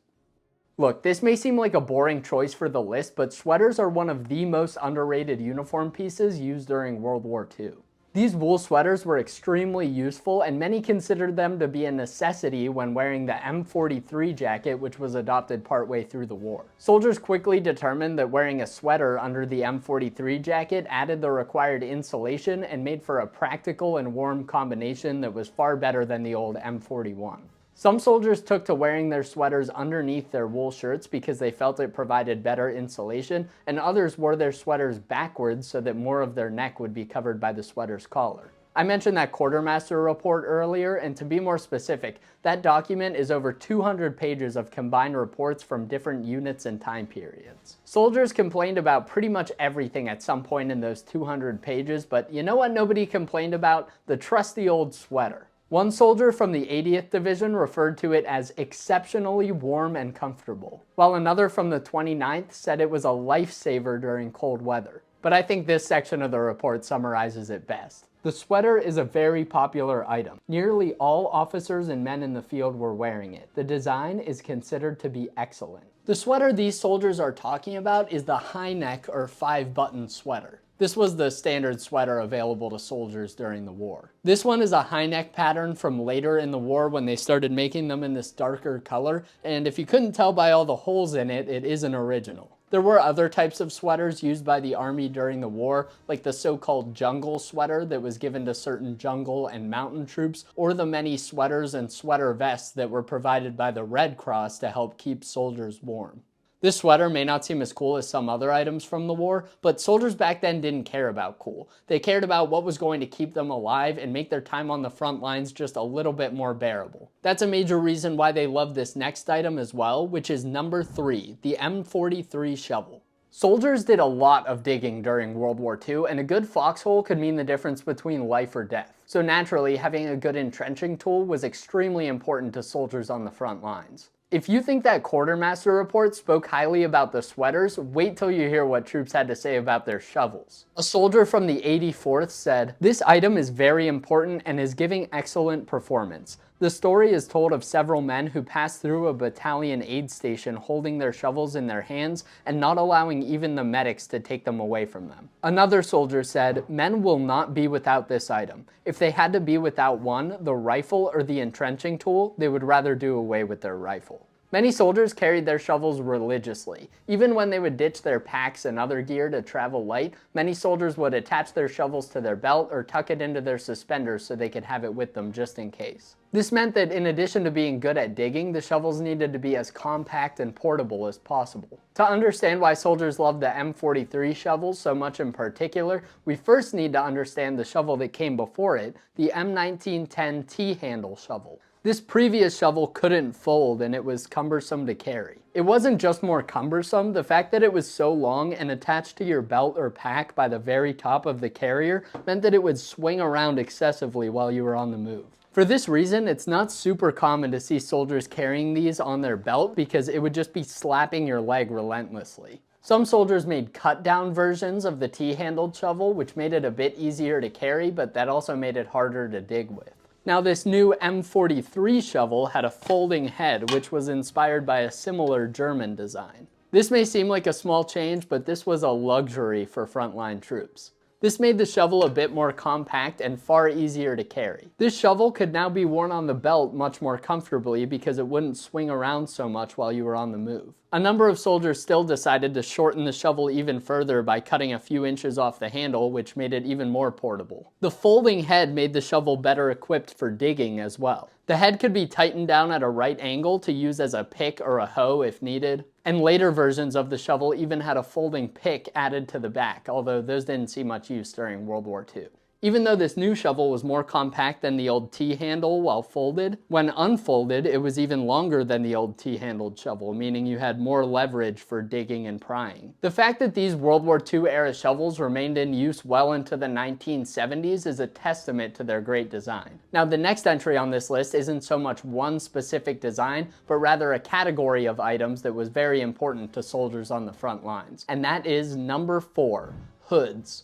Look, this may seem like a boring choice for the list, but sweaters are one of the most underrated uniform pieces used during World War II. These wool sweaters were extremely useful, and many considered them to be a necessity when wearing the M43 jacket, which was adopted partway through the war. Soldiers quickly determined that wearing a sweater under the M43 jacket added the required insulation and made for a practical and warm combination that was far better than the old M41. Some soldiers took to wearing their sweaters underneath their wool shirts because they felt it provided better insulation, and others wore their sweaters backwards so that more of their neck would be covered by the sweater's collar. I mentioned that quartermaster report earlier, and to be more specific, that document is over 200 pages of combined reports from different units and time periods. Soldiers complained about pretty much everything at some point in those 200 pages, but you know what nobody complained about? The trusty old sweater. One soldier from the 80th Division referred to it as exceptionally warm and comfortable, while another from the 29th said it was a lifesaver during cold weather. But I think this section of the report summarizes it best. The sweater is a very popular item. Nearly all officers and men in the field were wearing it. The design is considered to be excellent. The sweater these soldiers are talking about is the high neck or 5-button sweater. This was the standard sweater available to soldiers during the war. This one is a high neck pattern from later in the war when they started making them in this darker color, and if you couldn't tell by all the holes in it, it is an original. There were other types of sweaters used by the Army during the war, like the so-called jungle sweater that was given to certain jungle and mountain troops, or the many sweaters and sweater vests that were provided by the Red Cross to help keep soldiers warm. This sweater may not seem as cool as some other items from the war, but soldiers back then didn't care about cool. They cared about what was going to keep them alive and make their time on the front lines just a little bit more bearable. That's a major reason why they love this next item as well, which is number 3, the M43 shovel. Soldiers did a lot of digging during World War II, and a good foxhole could mean the difference between life or death. So naturally, having a good entrenching tool was extremely important to soldiers on the front lines. If you think that quartermaster report spoke highly about the sweaters, wait till you hear what troops had to say about their shovels. A soldier from the 84th said, "This item is very important and is giving excellent performance. The story is told of several men who passed through a battalion aid station holding their shovels in their hands and not allowing even the medics to take them away from them." Another soldier said, "Men will not be without this item. If they had to be without one, the rifle or the entrenching tool, they would rather do away with their rifle." Many soldiers carried their shovels religiously. Even when they would ditch their packs and other gear to travel light, many soldiers would attach their shovels to their belt or tuck it into their suspenders so they could have it with them just in case. This meant that in addition to being good at digging, the shovels needed to be as compact and portable as possible. To understand why soldiers loved the M43 shovels so much in particular, we first need to understand the shovel that came before it, the M1910 T-handle shovel. This previous shovel couldn't fold and it was cumbersome to carry. It wasn't just more cumbersome, the fact that it was so long and attached to your belt or pack by the very top of the carrier meant that it would swing around excessively while you were on the move. For this reason, it's not super common to see soldiers carrying these on their belt because it would just be slapping your leg relentlessly. Some soldiers made cut-down versions of the T-handled shovel, which made it a bit easier to carry, but that also made it harder to dig with. Now this new M43 shovel had a folding head, which was inspired by a similar German design. This may seem like a small change, but this was a luxury for frontline troops. This made the shovel a bit more compact and far easier to carry. This shovel could now be worn on the belt much more comfortably because it wouldn't swing around so much while you were on the move. A number of soldiers still decided to shorten the shovel even further by cutting a few inches off the handle, which made it even more portable. The folding head made the shovel better equipped for digging as well. The head could be tightened down at a right angle to use as a pick or a hoe if needed, and later versions of the shovel even had a folding pick added to the back, although those didn't see much use during World War II. Even though this new shovel was more compact than the old T-handle while folded, when unfolded it was even longer than the old T-handled shovel, meaning you had more leverage for digging and prying. The fact that these World War II era shovels remained in use well into the 1970s is a testament to their great design. Now the next entry on this list isn't so much one specific design, but rather a category of items that was very important to soldiers on the front lines. And that is number 4, hoods.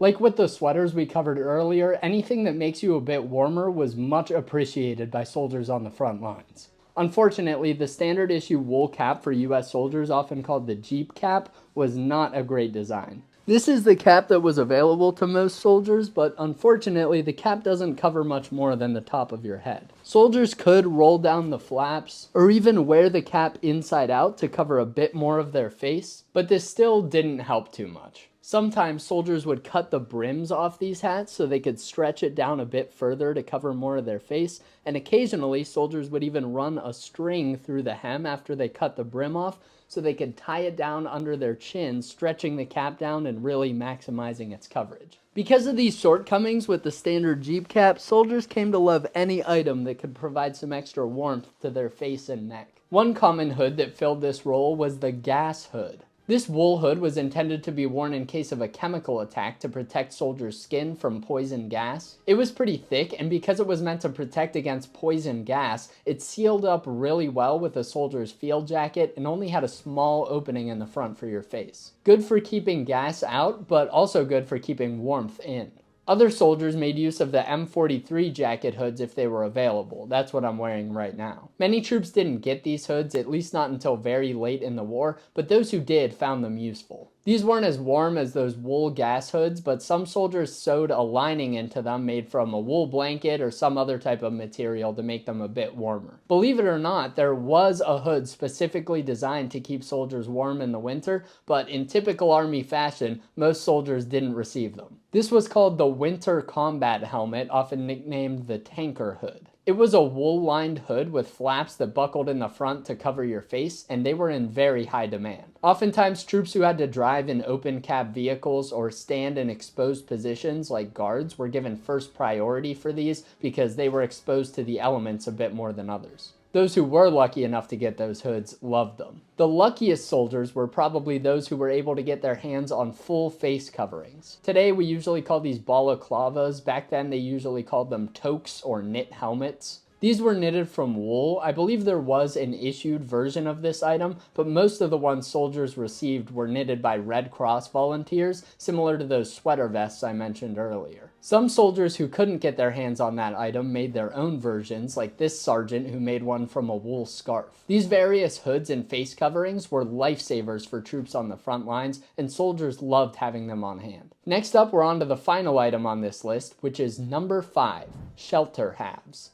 Like with the sweaters we covered earlier, anything that makes you a bit warmer was much appreciated by soldiers on the front lines. Unfortunately, the standard issue wool cap for US soldiers, often called the Jeep cap, was not a great design. This is the cap that was available to most soldiers, but unfortunately the cap doesn't cover much more than the top of your head. Soldiers could roll down the flaps, or even wear the cap inside out to cover a bit more of their face, but this still didn't help too much. Sometimes soldiers would cut the brims off these hats so they could stretch it down a bit further to cover more of their face, and occasionally soldiers would even run a string through the hem after they cut the brim off so they could tie it down under their chin, stretching the cap down and really maximizing its coverage. Because of these shortcomings with the standard Jeep cap, soldiers came to love any item that could provide some extra warmth to their face and neck. One common hood that filled this role was the gas hood. This wool hood was intended to be worn in case of a chemical attack to protect soldiers' skin from poison gas. It was pretty thick, and because it was meant to protect against poison gas, it sealed up really well with a soldier's field jacket and only had a small opening in the front for your face. Good for keeping gas out, but also good for keeping warmth in. Other soldiers made use of the M43 jacket hoods if they were available. That's what I'm wearing right now. Many troops didn't get these hoods, at least not until very late in the war, but those who did found them useful. These weren't as warm as those wool gas hoods, but some soldiers sewed a lining into them made from a wool blanket or some other type of material to make them a bit warmer. Believe it or not, there was a hood specifically designed to keep soldiers warm in the winter, but in typical Army fashion, most soldiers didn't receive them. This was called the Winter Combat Helmet, often nicknamed the Tanker Hood. It was a wool-lined hood with flaps that buckled in the front to cover your face, and they were in very high demand. Oftentimes, troops who had to drive in open-cab vehicles or stand in exposed positions like guards were given first priority for these because they were exposed to the elements a bit more than others. Those who were lucky enough to get those hoods loved them. The luckiest soldiers were probably those who were able to get their hands on full face coverings. Today we usually call these balaclavas. Back then they usually called them toques or knit helmets. These were knitted from wool. I believe there was an issued version of this item, but most of the ones soldiers received were knitted by Red Cross volunteers, similar to those sweater vests I mentioned earlier. Some soldiers who couldn't get their hands on that item made their own versions, like this sergeant who made one from a wool scarf. These various hoods and face coverings were lifesavers for troops on the front lines, and soldiers loved having them on hand. Next up, we're on to the final item on this list, which is number 5, shelter halves.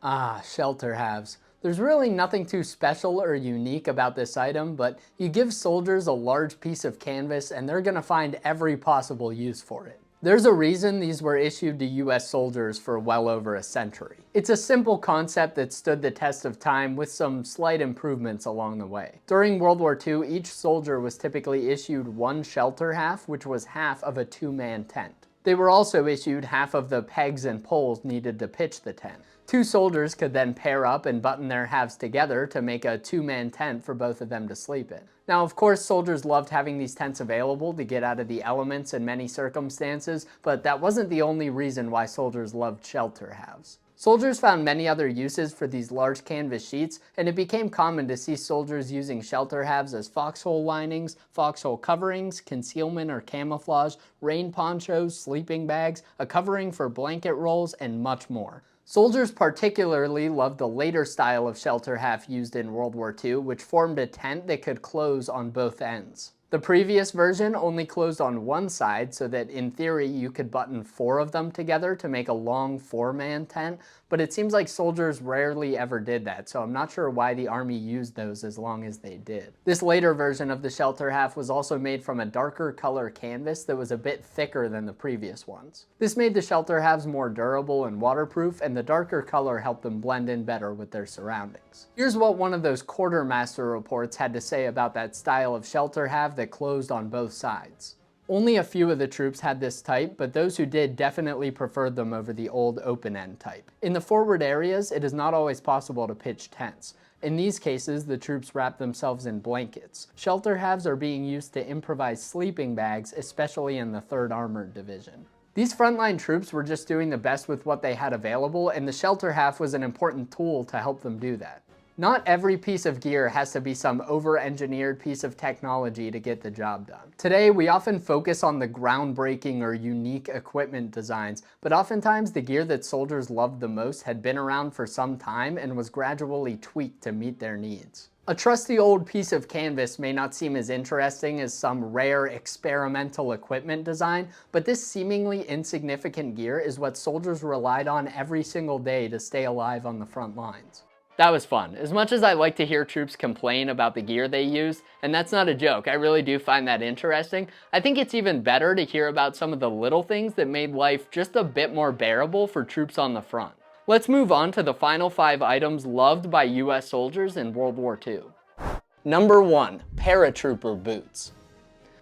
Ah, shelter halves. There's really nothing too special or unique about this item, but you give soldiers a large piece of canvas and they're gonna find every possible use for it. There's a reason these were issued to US soldiers for well over a century. It's a simple concept that stood the test of time with some slight improvements along the way. During World War II, each soldier was typically issued one shelter half, which was half of a 2-man tent. They were also issued half of the pegs and poles needed to pitch the tent. 2 soldiers could then pair up and button their halves together to make a 2-man tent for both of them to sleep in. Now, of course, soldiers loved having these tents available to get out of the elements in many circumstances, but that wasn't the only reason why soldiers loved shelter halves. Soldiers found many other uses for these large canvas sheets, and it became common to see soldiers using shelter halves as foxhole linings, foxhole coverings, concealment or camouflage, rain ponchos, sleeping bags, a covering for blanket rolls, and much more. Soldiers particularly loved the later style of shelter half used in World War II, which formed a tent that could close on both ends. The previous version only closed on one side, so that in theory you could button 4 of them together to make a long 4-man tent, but it seems like soldiers rarely ever did that, so I'm not sure why the Army used those as long as they did. This later version of the shelter half was also made from a darker color canvas that was a bit thicker than the previous ones. This made the shelter halves more durable and waterproof, and the darker color helped them blend in better with their surroundings. Here's what one of those quartermaster reports had to say about that style of shelter half that closed on both sides. Only a few of the troops had this type, but those who did definitely preferred them over the old open-end type. In the forward areas, it is not always possible to pitch tents. In these cases, the troops wrap themselves in blankets. Shelter halves are being used to improvise sleeping bags, especially in the 3rd Armored Division. These frontline troops were just doing the best with what they had available, and the shelter half was an important tool to help them do that. Not every piece of gear has to be some over-engineered piece of technology to get the job done. Today, we often focus on the groundbreaking or unique equipment designs, but oftentimes the gear that soldiers loved the most had been around for some time and was gradually tweaked to meet their needs. A trusty old piece of canvas may not seem as interesting as some rare experimental equipment design, but this seemingly insignificant gear is what soldiers relied on every single day to stay alive on the front lines. That was fun. As much as I like to hear troops complain about the gear they use, and that's not a joke, I really do find that interesting, I think it's even better to hear about some of the little things that made life just a bit more bearable for troops on the front. Let's move on to the final 5 items loved by US soldiers in World War II. Number 1, paratrooper boots.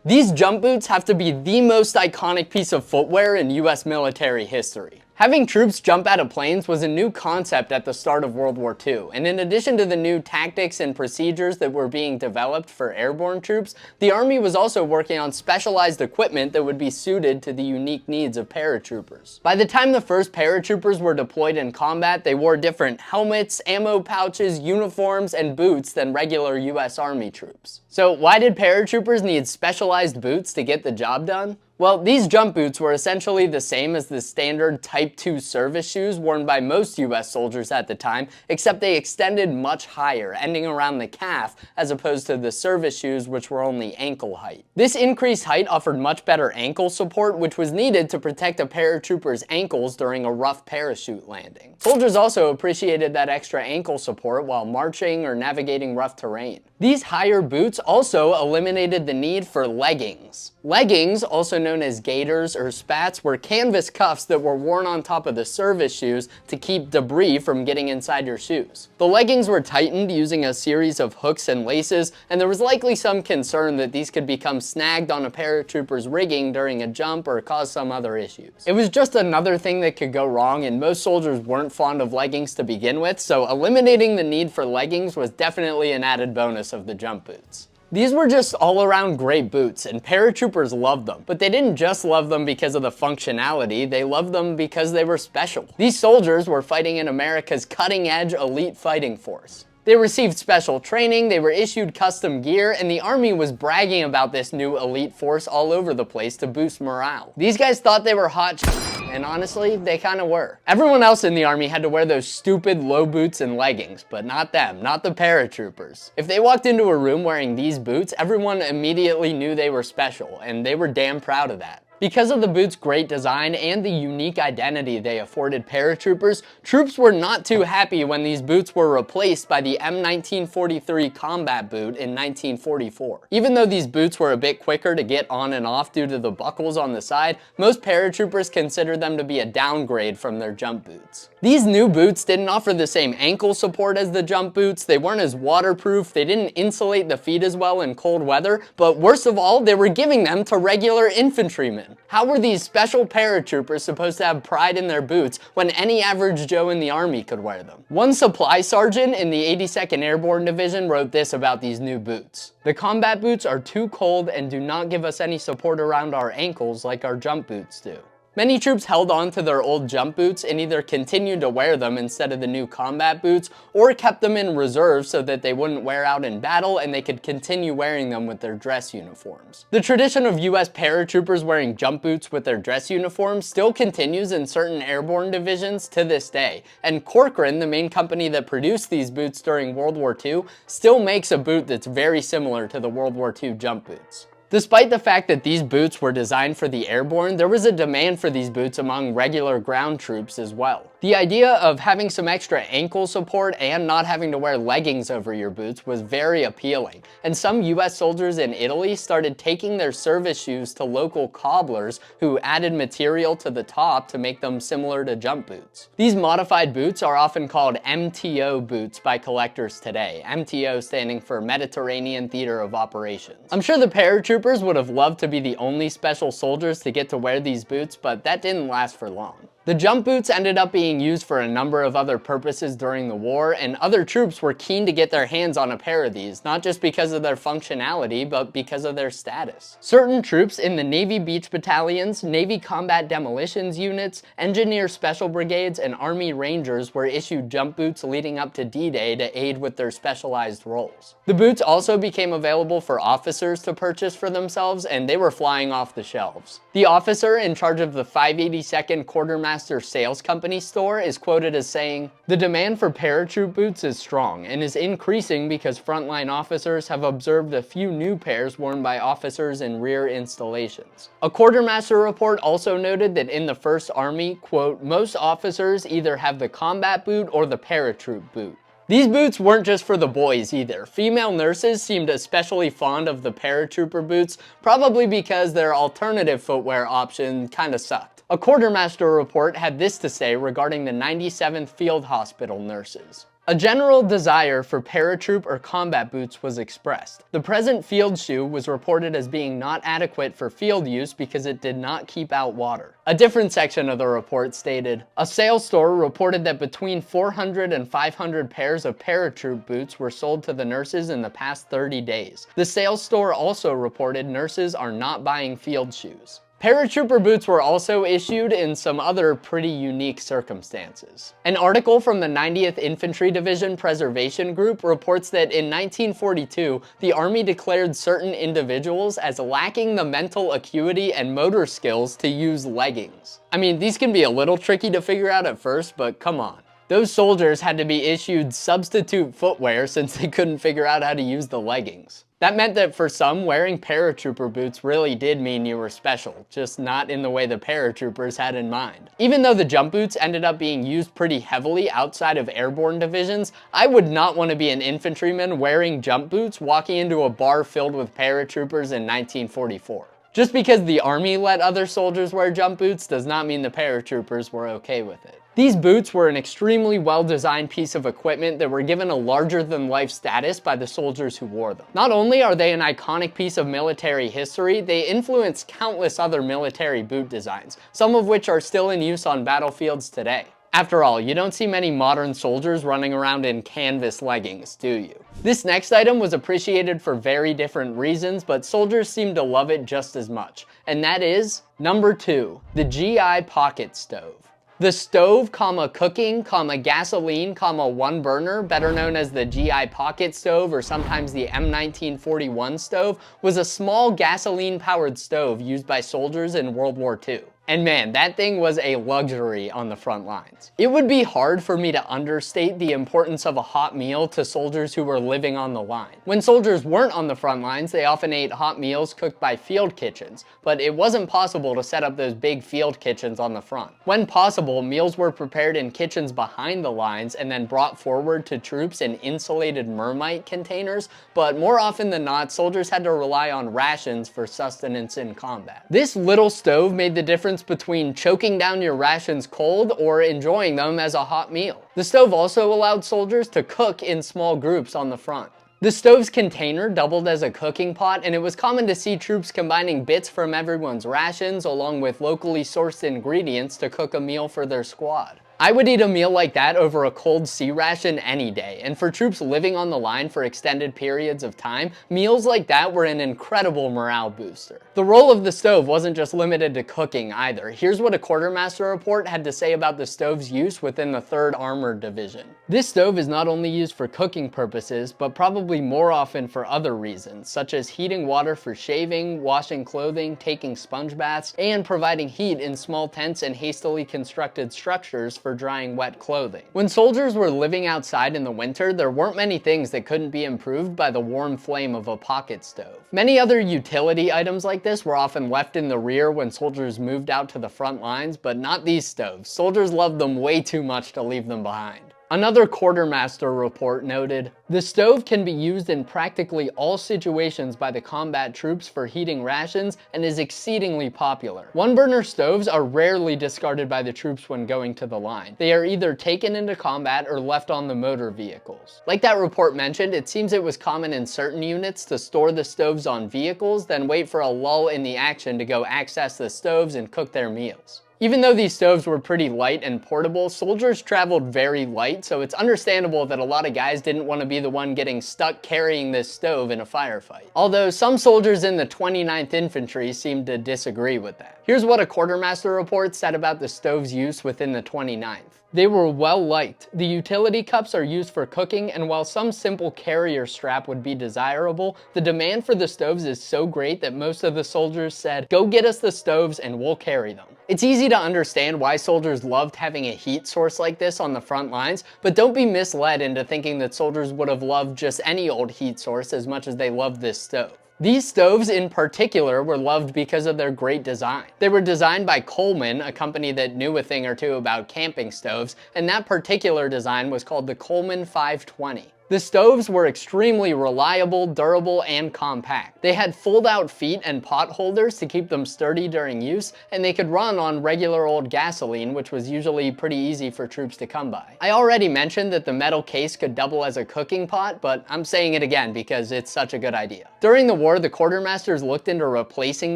These jump boots have to be the most iconic piece of footwear in US military history. Having troops jump out of planes was a new concept at the start of World War II, and in addition to the new tactics and procedures that were being developed for airborne troops, the Army was also working on specialized equipment that would be suited to the unique needs of paratroopers. By the time the first paratroopers were deployed in combat, they wore different helmets, ammo pouches, uniforms, and boots than regular US Army troops. So why did paratroopers need specialized boots to get the job done? Well, these jump boots were essentially the same as the standard Type II service shoes worn by most US soldiers at the time, except they extended much higher, ending around the calf, as opposed to the service shoes which were only ankle height. This increased height offered much better ankle support, which was needed to protect a paratrooper's ankles during a rough parachute landing. Soldiers also appreciated that extra ankle support while marching or navigating rough terrain. These higher boots also eliminated the need for leggings. Leggings, also known as gaiters or spats, were canvas cuffs that were worn on top of the service shoes to keep debris from getting inside your shoes. The leggings were tightened using a series of hooks and laces, and there was likely some concern that these could become snagged on a paratrooper's rigging during a jump or cause some other issues. It was just another thing that could go wrong, and most soldiers weren't fond of leggings to begin with, so eliminating the need for leggings was definitely an added bonus of the jump boots. These were just all-around great boots, and paratroopers loved them. But they didn't just love them because of the functionality, they loved them because they were special. These soldiers were fighting in America's cutting-edge elite fighting force. They received special training, they were issued custom gear, and the Army was bragging about this new elite force all over the place to boost morale. These guys thought they were hot and honestly, they kinda were. Everyone else in the Army had to wear those stupid low boots and leggings, but not them, not the paratroopers. If they walked into a room wearing these boots, everyone immediately knew they were special, and they were damn proud of that. Because of the boots' great design and the unique identity they afforded paratroopers, troops were not too happy when these boots were replaced by the M1943 combat boot in 1944. Even though these boots were a bit quicker to get on and off due to the buckles on the side, most paratroopers considered them to be a downgrade from their jump boots. These new boots didn't offer the same ankle support as the jump boots, they weren't as waterproof, they didn't insulate the feet as well in cold weather, but worst of all, they were giving them to regular infantrymen. How were these special paratroopers supposed to have pride in their boots when any average Joe in the Army could wear them? One supply sergeant in the 82nd Airborne Division wrote this about these new boots. "The combat boots are too cold and do not give us any support around our ankles like our jump boots do." Many troops held on to their old jump boots and either continued to wear them instead of the new combat boots, or kept them in reserve so that they wouldn't wear out in battle and they could continue wearing them with their dress uniforms. The tradition of US paratroopers wearing jump boots with their dress uniforms still continues in certain airborne divisions to this day, and Corcoran, the main company that produced these boots during World War II, still makes a boot that's very similar to the World War II jump boots. Despite the fact that these boots were designed for the airborne, there was a demand for these boots among regular ground troops as well. The idea of having some extra ankle support and not having to wear leggings over your boots was very appealing, and some US soldiers in Italy started taking their service shoes to local cobblers who added material to the top to make them similar to jump boots. These modified boots are often called MTO boots by collectors today, MTO standing for Mediterranean Theater of Operations. I'm sure the paratroopers would have loved to be the only special soldiers to get to wear these boots, but that didn't last for long. The jump boots ended up being used for a number of other purposes during the war, and other troops were keen to get their hands on a pair of these, not just because of their functionality, but because of their status. Certain troops in the Navy Beach Battalions, Navy Combat Demolitions Units, Engineer Special Brigades, and Army Rangers were issued jump boots leading up to D-Day to aid with their specialized roles. The boots also became available for officers to purchase for themselves, and they were flying off the shelves. The officer in charge of the 582nd Quartermaster Sales Company store is quoted as saying, "The demand for paratroop boots is strong and is increasing because frontline officers have observed a few new pairs worn by officers in rear installations." A quartermaster report also noted that in the First Army, quote, "most officers either have the combat boot or the paratroop boot." These boots weren't just for the boys either. Female nurses seemed especially fond of the paratrooper boots, probably because their alternative footwear option kinda sucked. A quartermaster report had this to say regarding the 97th Field Hospital nurses. A general desire for paratroop or combat boots was expressed. The present field shoe was reported as being not adequate for field use because it did not keep out water. A different section of the report stated, "A sales store reported that between 400 and 500 pairs of paratroop boots were sold to the nurses in the past 30 days. The sales store also reported nurses are not buying field shoes." Paratrooper boots were also issued in some other pretty unique circumstances. An article from the 90th Infantry Division Preservation Group reports that in 1942, the Army declared certain individuals as lacking the mental acuity and motor skills to use leggings. I mean, these can be a little tricky to figure out at first, but come on. Those soldiers had to be issued substitute footwear since they couldn't figure out how to use the leggings. That meant that for some, wearing paratrooper boots really did mean you were special, just not in the way the paratroopers had in mind. Even though the jump boots ended up being used pretty heavily outside of airborne divisions, I would not want to be an infantryman wearing jump boots walking into a bar filled with paratroopers in 1944. Just because the Army let other soldiers wear jump boots does not mean the paratroopers were okay with it. These boots were an extremely well-designed piece of equipment that were given a larger-than-life status by the soldiers who wore them. Not only are they an iconic piece of military history, they influence countless other military boot designs, some of which are still in use on battlefields today. After all, you don't see many modern soldiers running around in canvas leggings, do you? This next item was appreciated for very different reasons, but soldiers seem to love it just as much, and that is number 2, the GI pocket stove. The stove, cooking, gasoline, one burner, better known as the GI pocket stove or sometimes the M1941 stove, was a small gasoline-powered stove used by soldiers in World War II. And man, that thing was a luxury on the front lines. It would be hard for me to understate the importance of a hot meal to soldiers who were living on the line. When soldiers weren't on the front lines, they often ate hot meals cooked by field kitchens, but it wasn't possible to set up those big field kitchens on the front. When possible, meals were prepared in kitchens behind the lines and then brought forward to troops in insulated mermite containers, but more often than not, soldiers had to rely on rations for sustenance in combat. This little stove made the difference between choking down your rations cold or enjoying them as a hot meal. The stove also allowed soldiers to cook in small groups on the front. The stove's container doubled as a cooking pot, and it was common to see troops combining bits from everyone's rations along with locally sourced ingredients to cook a meal for their squad. I would eat a meal like that over a cold sea ration any day, and for troops living on the line for extended periods of time, meals like that were an incredible morale booster. The role of the stove wasn't just limited to cooking either. Here's what a quartermaster report had to say about the stove's use within the 3rd Armored Division. This stove is not only used for cooking purposes, but probably more often for other reasons, such as heating water for shaving, washing clothing, taking sponge baths, and providing heat in small tents and hastily constructed structures for drying wet clothing. When soldiers were living outside in the winter, there weren't many things that couldn't be improved by the warm flame of a pocket stove. Many other utility items like this were often left in the rear when soldiers moved out to the front lines, but not these stoves. Soldiers loved them way too much to leave them behind. Another quartermaster report noted, "The stove can be used in practically all situations by the combat troops for heating rations and is exceedingly popular. One-burner stoves are rarely discarded by the troops when going to the line. They are either taken into combat or left on the motor vehicles." Like that report mentioned, it seems it was common in certain units to store the stoves on vehicles, then wait for a lull in the action to go access the stoves and cook their meals. Even though these stoves were pretty light and portable, soldiers traveled very light, so it's understandable that a lot of guys didn't want to be the one getting stuck carrying this stove in a firefight. Although some soldiers in the 29th Infantry seemed to disagree with that. Here's what a quartermaster report said about the stove's use within the 29th. "They were well liked. The utility cups are used for cooking, and while some simple carrier strap would be desirable, the demand for the stoves is so great that most of the soldiers said, 'Go get us the stoves and we'll carry them.'" It's easy to understand why soldiers loved having a heat source like this on the front lines, but don't be misled into thinking that soldiers would have loved just any old heat source as much as they loved this stove. These stoves in particular were loved because of their great design. They were designed by Coleman, a company that knew a thing or two about camping stoves, and that particular design was called the Coleman 520. The stoves were extremely reliable, durable, and compact. They had fold-out feet and pot holders to keep them sturdy during use, and they could run on regular old gasoline, which was usually pretty easy for troops to come by. I already mentioned that the metal case could double as a cooking pot, but I'm saying it again because it's such a good idea. During the war, the quartermasters looked into replacing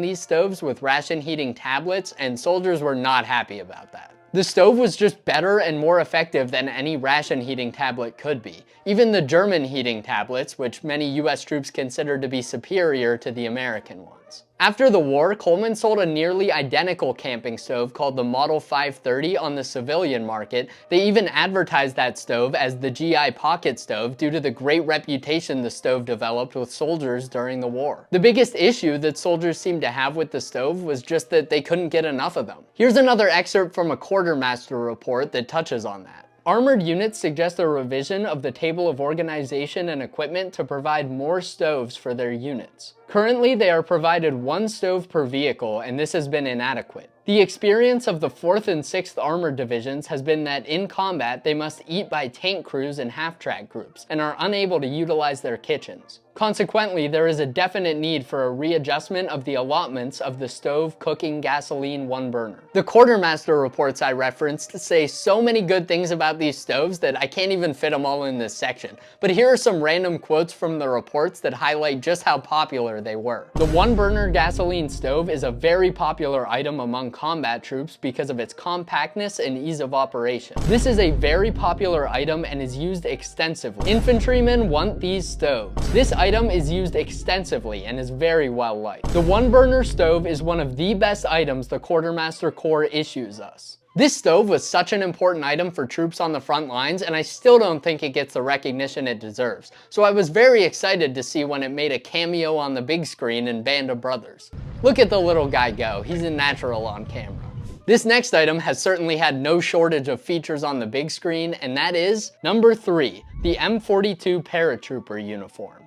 these stoves with ration heating tablets, and soldiers were not happy about that. The stove was just better and more effective than any ration heating tablet could be. Even the German heating tablets, which many US troops considered to be superior to the American ones. After the war, Coleman sold a nearly identical camping stove called the Model 530 on the civilian market. They even advertised that stove as the GI pocket stove due to the great reputation the stove developed with soldiers during the war. The biggest issue that soldiers seemed to have with the stove was just that they couldn't get enough of them. Here's another excerpt from a quartermaster report that touches on that. Armored units suggest a revision of the table of organization and equipment to provide more stoves for their units. Currently, they are provided one stove per vehicle, and this has been inadequate. The experience of the 4th and 6th Armored Divisions has been that in combat, they must eat by tank crews and half-track groups, and are unable to utilize their kitchens. Consequently, there is a definite need for a readjustment of the allotments of the stove, cooking, gasoline, one burner. The quartermaster reports I referenced say so many good things about these stoves that I can't even fit them all in this section, but here are some random quotes from the reports that highlight just how popular they were. The one burner gasoline stove is a very popular item among combat troops because of its compactness and ease of operation. This is a very popular item and is used extensively. Infantrymen want these stoves. This item is used extensively and is very well liked. The one burner stove is one of the best items the Quartermaster Corps issues us. This stove was such an important item for troops on the front lines, and I still don't think it gets the recognition it deserves. So I was very excited to see when it made a cameo on the big screen in Band of Brothers. Look at the little guy go, he's a natural on camera. This next item has certainly had no shortage of features on the big screen, and that is number 3, the M42 paratrooper uniform.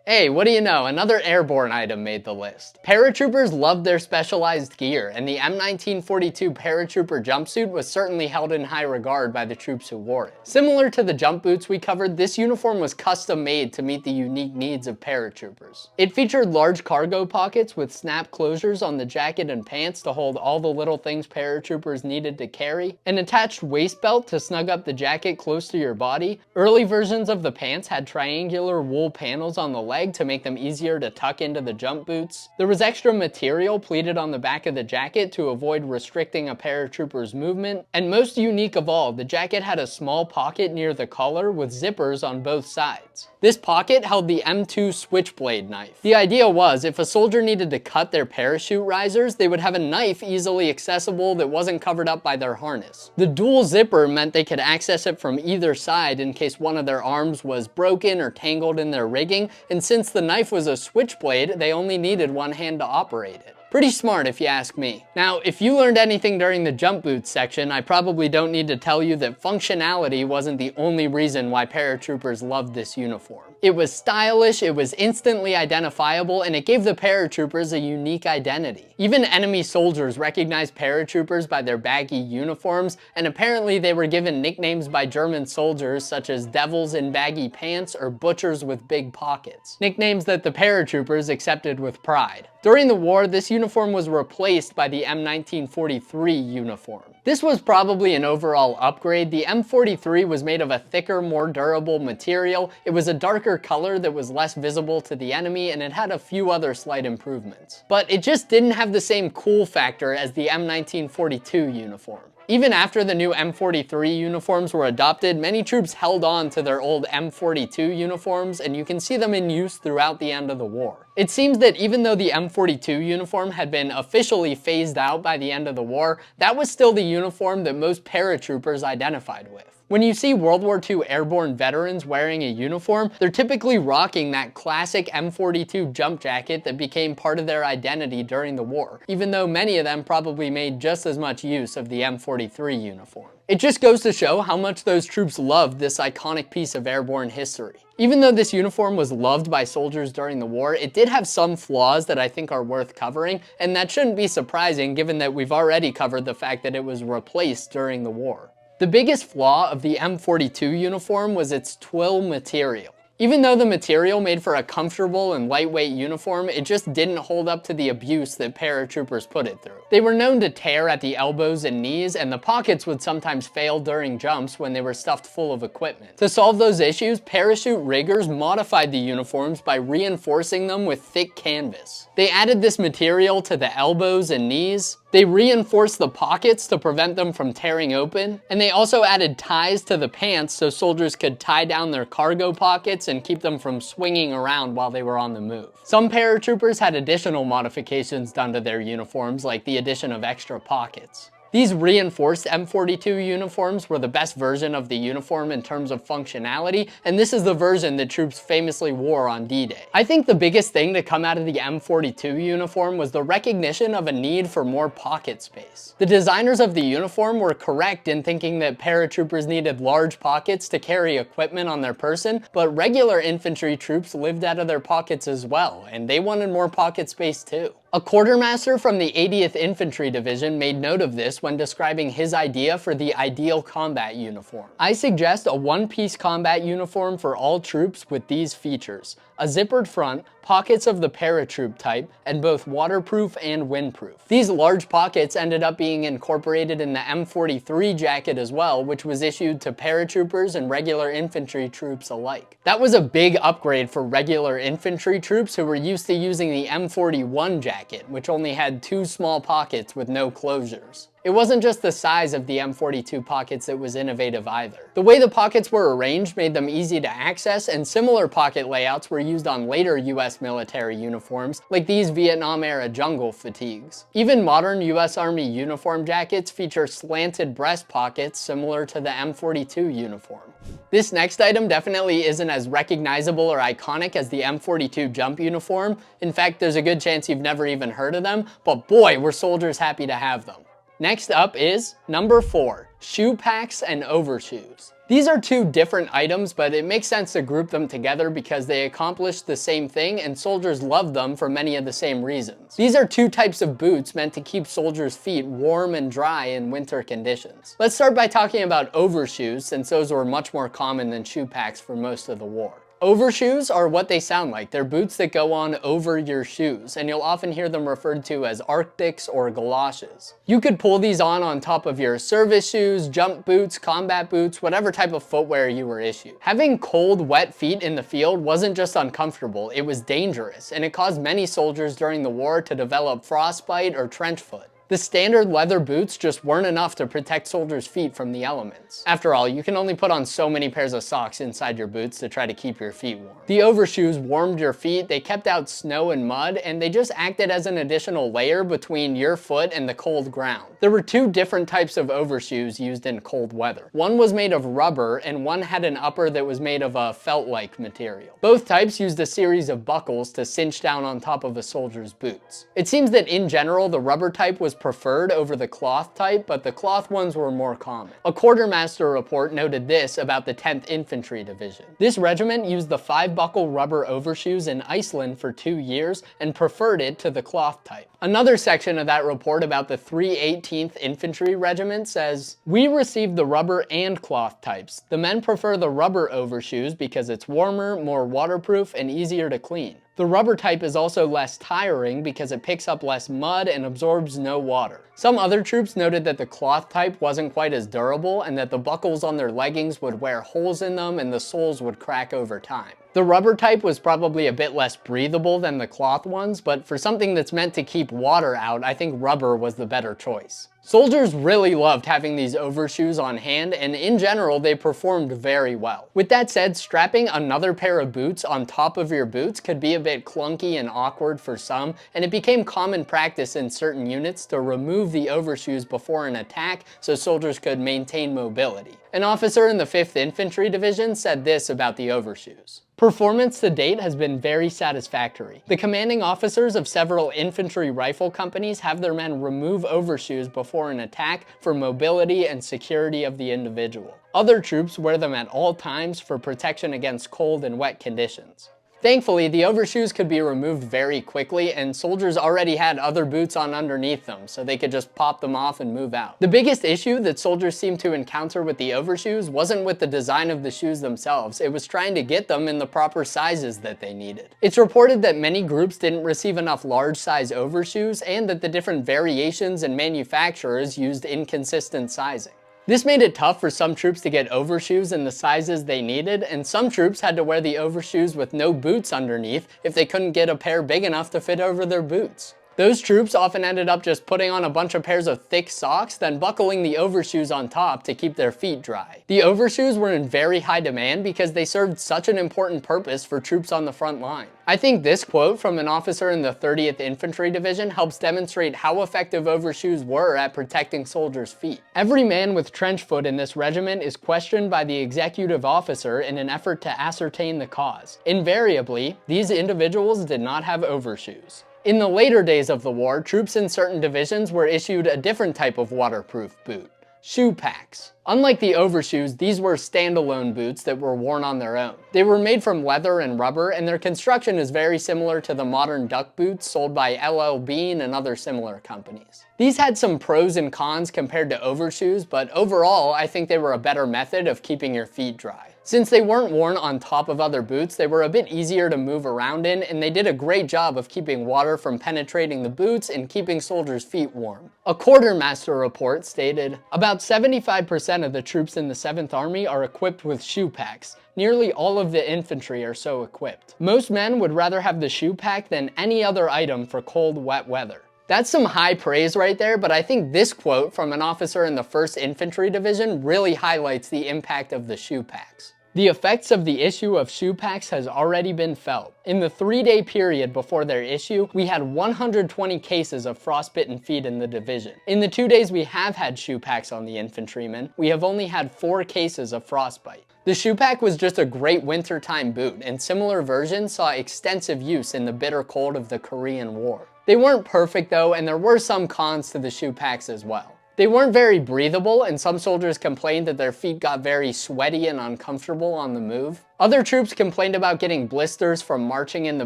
Hey, what do you know? Another airborne item made the list. Paratroopers loved their specialized gear, and the M1942 paratrooper jumpsuit was certainly held in high regard by the troops who wore it. Similar to the jump boots we covered, this uniform was custom made to meet the unique needs of paratroopers. It featured large cargo pockets with snap closures on the jacket and pants to hold all the little things paratroopers needed to carry, an attached waist belt to snug up the jacket close to your body. Early versions of the pants had triangular wool panels on the leg leg to make them easier to tuck into the jump boots. There was extra material pleated on the back of the jacket to avoid restricting a paratrooper's movement. And most unique of all, the jacket had a small pocket near the collar with zippers on both sides. This pocket held the M2 switchblade knife. The idea was, if a soldier needed to cut their parachute risers, they would have a knife easily accessible that wasn't covered up by their harness. The dual zipper meant they could access it from either side in case one of their arms was broken or tangled in their rigging, and since the knife was a switchblade, they only needed one hand to operate it. Pretty smart if you ask me. Now, if you learned anything during the jump boots section, I probably don't need to tell you that functionality wasn't the only reason why paratroopers loved this uniform. It was stylish, it was instantly identifiable, and it gave the paratroopers a unique identity. Even enemy soldiers recognized paratroopers by their baggy uniforms, and apparently they were given nicknames by German soldiers such as devils in baggy pants or butchers with big pockets. Nicknames that the paratroopers accepted with pride. During the war, this uniform was replaced by the M1943 uniform. This was probably an overall upgrade. The M43 was made of a thicker, more durable material. It was a darker color that was less visible to the enemy, and it had a few other slight improvements. But it just didn't have the same cool factor as the M1942 uniform. Even after the new M43 uniforms were adopted, many troops held on to their old M42 uniforms, and you can see them in use throughout the end of the war. It seems that even though the M42 uniform had been officially phased out by the end of the war, that was still the uniform that most paratroopers identified with. When you see World War II airborne veterans wearing a uniform, they're typically rocking that classic M42 jump jacket that became part of their identity during the war, even though many of them probably made just as much use of the M43 uniform. It just goes to show how much those troops loved this iconic piece of airborne history. Even though this uniform was loved by soldiers during the war, it did have some flaws that I think are worth covering, and that shouldn't be surprising given that we've already covered the fact that it was replaced during the war. The biggest flaw of the M42 uniform was its twill material. Even though the material made for a comfortable and lightweight uniform, it just didn't hold up to the abuse that paratroopers put it through. They were known to tear at the elbows and knees, and the pockets would sometimes fail during jumps when they were stuffed full of equipment. To solve those issues, parachute riggers modified the uniforms by reinforcing them with thick canvas. They added this material to the elbows and knees. They reinforced the pockets to prevent them from tearing open, and they also added ties to the pants so soldiers could tie down their cargo pockets and keep them from swinging around while they were on the move. Some paratroopers had additional modifications done to their uniforms, like the addition of extra pockets. These reinforced M42 uniforms were the best version of the uniform in terms of functionality, and this is the version that troops famously wore on D-Day. I think the biggest thing to come out of the M42 uniform was the recognition of a need for more pocket space. The designers of the uniform were correct in thinking that paratroopers needed large pockets to carry equipment on their person, but regular infantry troops lived out of their pockets as well, and they wanted more pocket space too. A quartermaster from the 80th Infantry Division made note of this when describing his idea for the ideal combat uniform. I suggest a one-piece combat uniform for all troops with these features: a zippered front, pockets of the paratroop type, and both waterproof and windproof. These large pockets ended up being incorporated in the M43 jacket as well, which was issued to paratroopers and regular infantry troops alike. That was a big upgrade for regular infantry troops who were used to using the M41 jacket, which only had two small pockets with no closures. It wasn't just the size of the M42 pockets that was innovative either. The way the pockets were arranged made them easy to access, and similar pocket layouts were used on later US military uniforms, like these Vietnam-era jungle fatigues. Even modern US Army uniform jackets feature slanted breast pockets similar to the M42 uniform. This next item definitely isn't as recognizable or iconic as the M42 jump uniform. In fact, there's a good chance you've never even heard of them, but boy, were soldiers happy to have them. Next up is number 4, shoe packs and overshoes. These are two different items, but it makes sense to group them together because they accomplish the same thing and soldiers love them for many of the same reasons. These are two types of boots meant to keep soldiers' feet warm and dry in winter conditions. Let's start by talking about overshoes, since those were much more common than shoe packs for most of the war. Overshoes are what they sound like. They're boots that go on over your shoes, and you'll often hear them referred to as Arctics or galoshes. You could pull these on top of your service shoes, jump boots, combat boots, whatever type of footwear you were issued. Having cold, wet feet in the field wasn't just uncomfortable, it was dangerous, and it caused many soldiers during the war to develop frostbite or trench foot. The standard leather boots just weren't enough to protect soldiers' feet from the elements. After all, you can only put on so many pairs of socks inside your boots to try to keep your feet warm. The overshoes warmed your feet, they kept out snow and mud, and they just acted as an additional layer between your foot and the cold ground. There were two different types of overshoes used in cold weather. One was made of rubber, and one had an upper that was made of a felt-like material. Both types used a series of buckles to cinch down on top of a soldier's boots. It seems that in general, the rubber type was preferred over the cloth type, but the cloth ones were more common. A quartermaster report noted this about the 10th Infantry Division. This regiment used the 5-buckle rubber overshoes in Iceland for 2 years and preferred it to the cloth type. Another section of that report about the 318th Infantry Regiment says, "We received the rubber and cloth types. The men prefer the rubber overshoes because it's warmer, more waterproof, and easier to clean. The rubber type is also less tiring because it picks up less mud and absorbs no water." Some other troops noted that the cloth type wasn't quite as durable and that the buckles on their leggings would wear holes in them and the soles would crack over time. The rubber type was probably a bit less breathable than the cloth ones, but for something that's meant to keep water out, I think rubber was the better choice. Soldiers really loved having these overshoes on hand, and in general, they performed very well. With that said, strapping another pair of boots on top of your boots could be a bit clunky and awkward for some, and it became common practice in certain units to remove the overshoes before an attack so soldiers could maintain mobility. An officer in the 5th Infantry Division said this about the overshoes. "Performance to date has been very satisfactory. The commanding officers of several infantry rifle companies have their men remove overshoes before an attack for mobility and security of the individual. Other troops wear them at all times for protection against cold and wet conditions." Thankfully, the overshoes could be removed very quickly, and soldiers already had other boots on underneath them, so they could just pop them off and move out. The biggest issue that soldiers seemed to encounter with the overshoes wasn't with the design of the shoes themselves, it was trying to get them in the proper sizes that they needed. It's reported that many groups didn't receive enough large size overshoes, and that the different variations and manufacturers used inconsistent sizing. This made it tough for some troops to get overshoes in the sizes they needed, and some troops had to wear the overshoes with no boots underneath if they couldn't get a pair big enough to fit over their boots. Those troops often ended up just putting on a bunch of pairs of thick socks, then buckling the overshoes on top to keep their feet dry. The overshoes were in very high demand because they served such an important purpose for troops on the front line. I think this quote from an officer in the 30th Infantry Division helps demonstrate how effective overshoes were at protecting soldiers' feet. "Every man with trench foot in this regiment is questioned by the executive officer in an effort to ascertain the cause. Invariably, these individuals did not have overshoes." In the later days of the war, troops in certain divisions were issued a different type of waterproof boot, shoe packs. Unlike the overshoes, these were standalone boots that were worn on their own. They were made from leather and rubber, and their construction is very similar to the modern duck boots sold by LL Bean and other similar companies. These had some pros and cons compared to overshoes, but overall, I think they were a better method of keeping your feet dry. Since they weren't worn on top of other boots, they were a bit easier to move around in, and they did a great job of keeping water from penetrating the boots and keeping soldiers' feet warm. A quartermaster report stated, "About 75% of the troops in the 7th Army are equipped with shoe packs. Nearly all of the infantry are so equipped. Most men would rather have the shoe pack than any other item for cold, wet weather." That's some high praise right there, but I think this quote from an officer in the 1st Infantry Division really highlights the impact of the shoe packs. The effects of the issue of shoe packs has already been felt. In the 3-day period before their issue, we had 120 cases of frostbitten feet in the division. In the 2 days we have had shoe packs on the infantrymen, we have only had 4 cases of frostbite. The shoe pack was just a great wintertime boot, and similar versions saw extensive use in the bitter cold of the Korean War. They weren't perfect though, and there were some cons to the shoe packs as well. They weren't very breathable, and some soldiers complained that their feet got very sweaty and uncomfortable on the move. Other troops complained about getting blisters from marching in the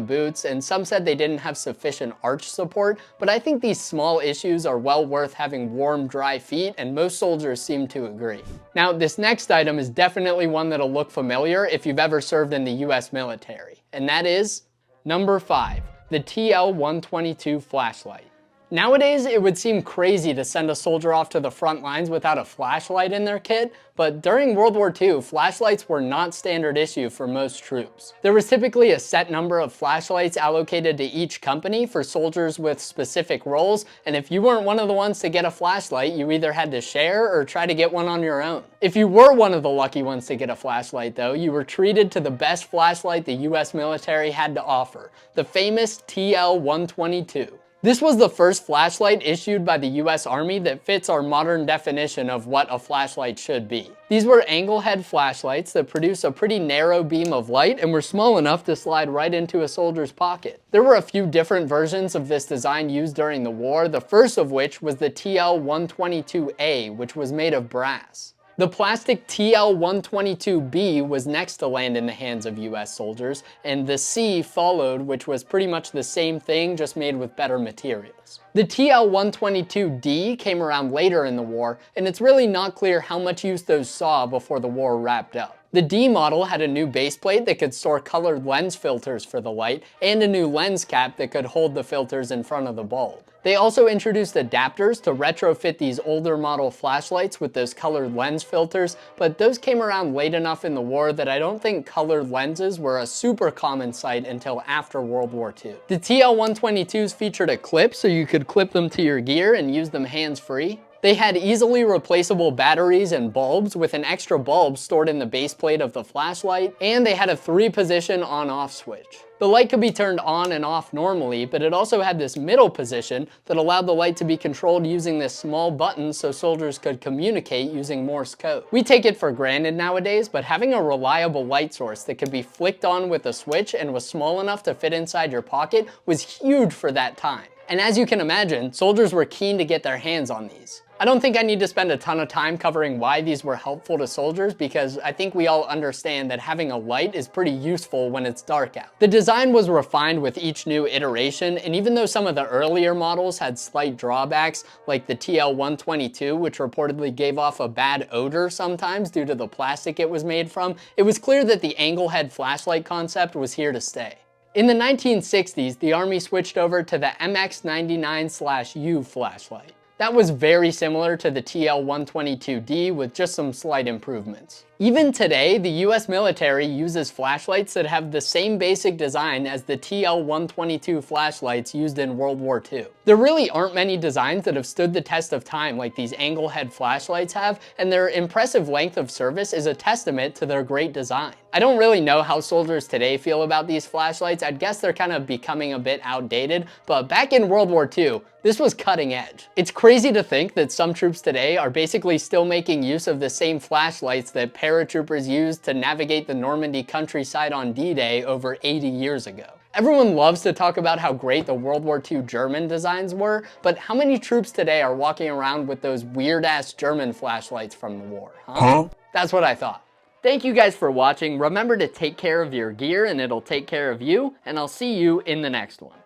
boots, and some said they didn't have sufficient arch support, but I think these small issues are well worth having warm, dry feet, and most soldiers seem to agree. Now, this next item is definitely one that'll look familiar if you've ever served in the US military, and that is number 5, the TL-122 flashlight. Nowadays, it would seem crazy to send a soldier off to the front lines without a flashlight in their kit, but during World War II, flashlights were not standard issue for most troops. There was typically a set number of flashlights allocated to each company for soldiers with specific roles, and if you weren't one of the ones to get a flashlight, you either had to share or try to get one on your own. If you were one of the lucky ones to get a flashlight though, you were treated to the best flashlight the US military had to offer, the famous TL-122. This was the first flashlight issued by the US Army that fits our modern definition of what a flashlight should be. These were angle head flashlights that produce a pretty narrow beam of light and were small enough to slide right into a soldier's pocket. There were a few different versions of this design used during the war, the first of which was the TL-122A, which was made of brass. The plastic TL-122B was next to land in the hands of US soldiers, and the C followed, which was pretty much the same thing, just made with better materials. The TL-122D came around later in the war, and it's really not clear how much use those saw before the war wrapped up. The D model had a new base plate that could store colored lens filters for the light, and a new lens cap that could hold the filters in front of the bulb. They also introduced adapters to retrofit these older model flashlights with those colored lens filters, but those came around late enough in the war that I don't think colored lenses were a super common sight until after World War II. The TL-122s featured a clip so you could clip them to your gear and use them hands-free. They had easily replaceable batteries and bulbs with an extra bulb stored in the base plate of the flashlight, and they had a 3-position on-off switch. The light could be turned on and off normally, but it also had this middle position that allowed the light to be controlled using this small button so soldiers could communicate using Morse code. We take it for granted nowadays, but having a reliable light source that could be flicked on with a switch and was small enough to fit inside your pocket was huge for that time. And as you can imagine, soldiers were keen to get their hands on these. I don't think I need to spend a ton of time covering why these were helpful to soldiers because I think we all understand that having a light is pretty useful when it's dark out. The design was refined with each new iteration, and even though some of the earlier models had slight drawbacks, like the TL-122, which reportedly gave off a bad odor sometimes due to the plastic it was made from, it was clear that the angle head flashlight concept was here to stay. In the 1960s, the Army switched over to the MX99/U flashlight. That was very similar to the TL-122D with just some slight improvements. Even today, the US military uses flashlights that have the same basic design as the TL-122 flashlights used in World War II. There really aren't many designs that have stood the test of time like these angle head flashlights have, and their impressive length of service is a testament to their great design. I don't really know how soldiers today feel about these flashlights. I'd guess they're kind of becoming a bit outdated, but back in World War II, this was cutting edge. It's crazy to think that some troops today are basically still making use of the same flashlights that paratroopers used to navigate the Normandy countryside on D-Day over 80 years ago. Everyone loves to talk about how great the World War II German designs were, but how many troops today are walking around with those weird-ass German flashlights from the war, huh? That's what I thought. Thank you guys for watching. Remember to take care of your gear and it'll take care of you, and I'll see you in the next one.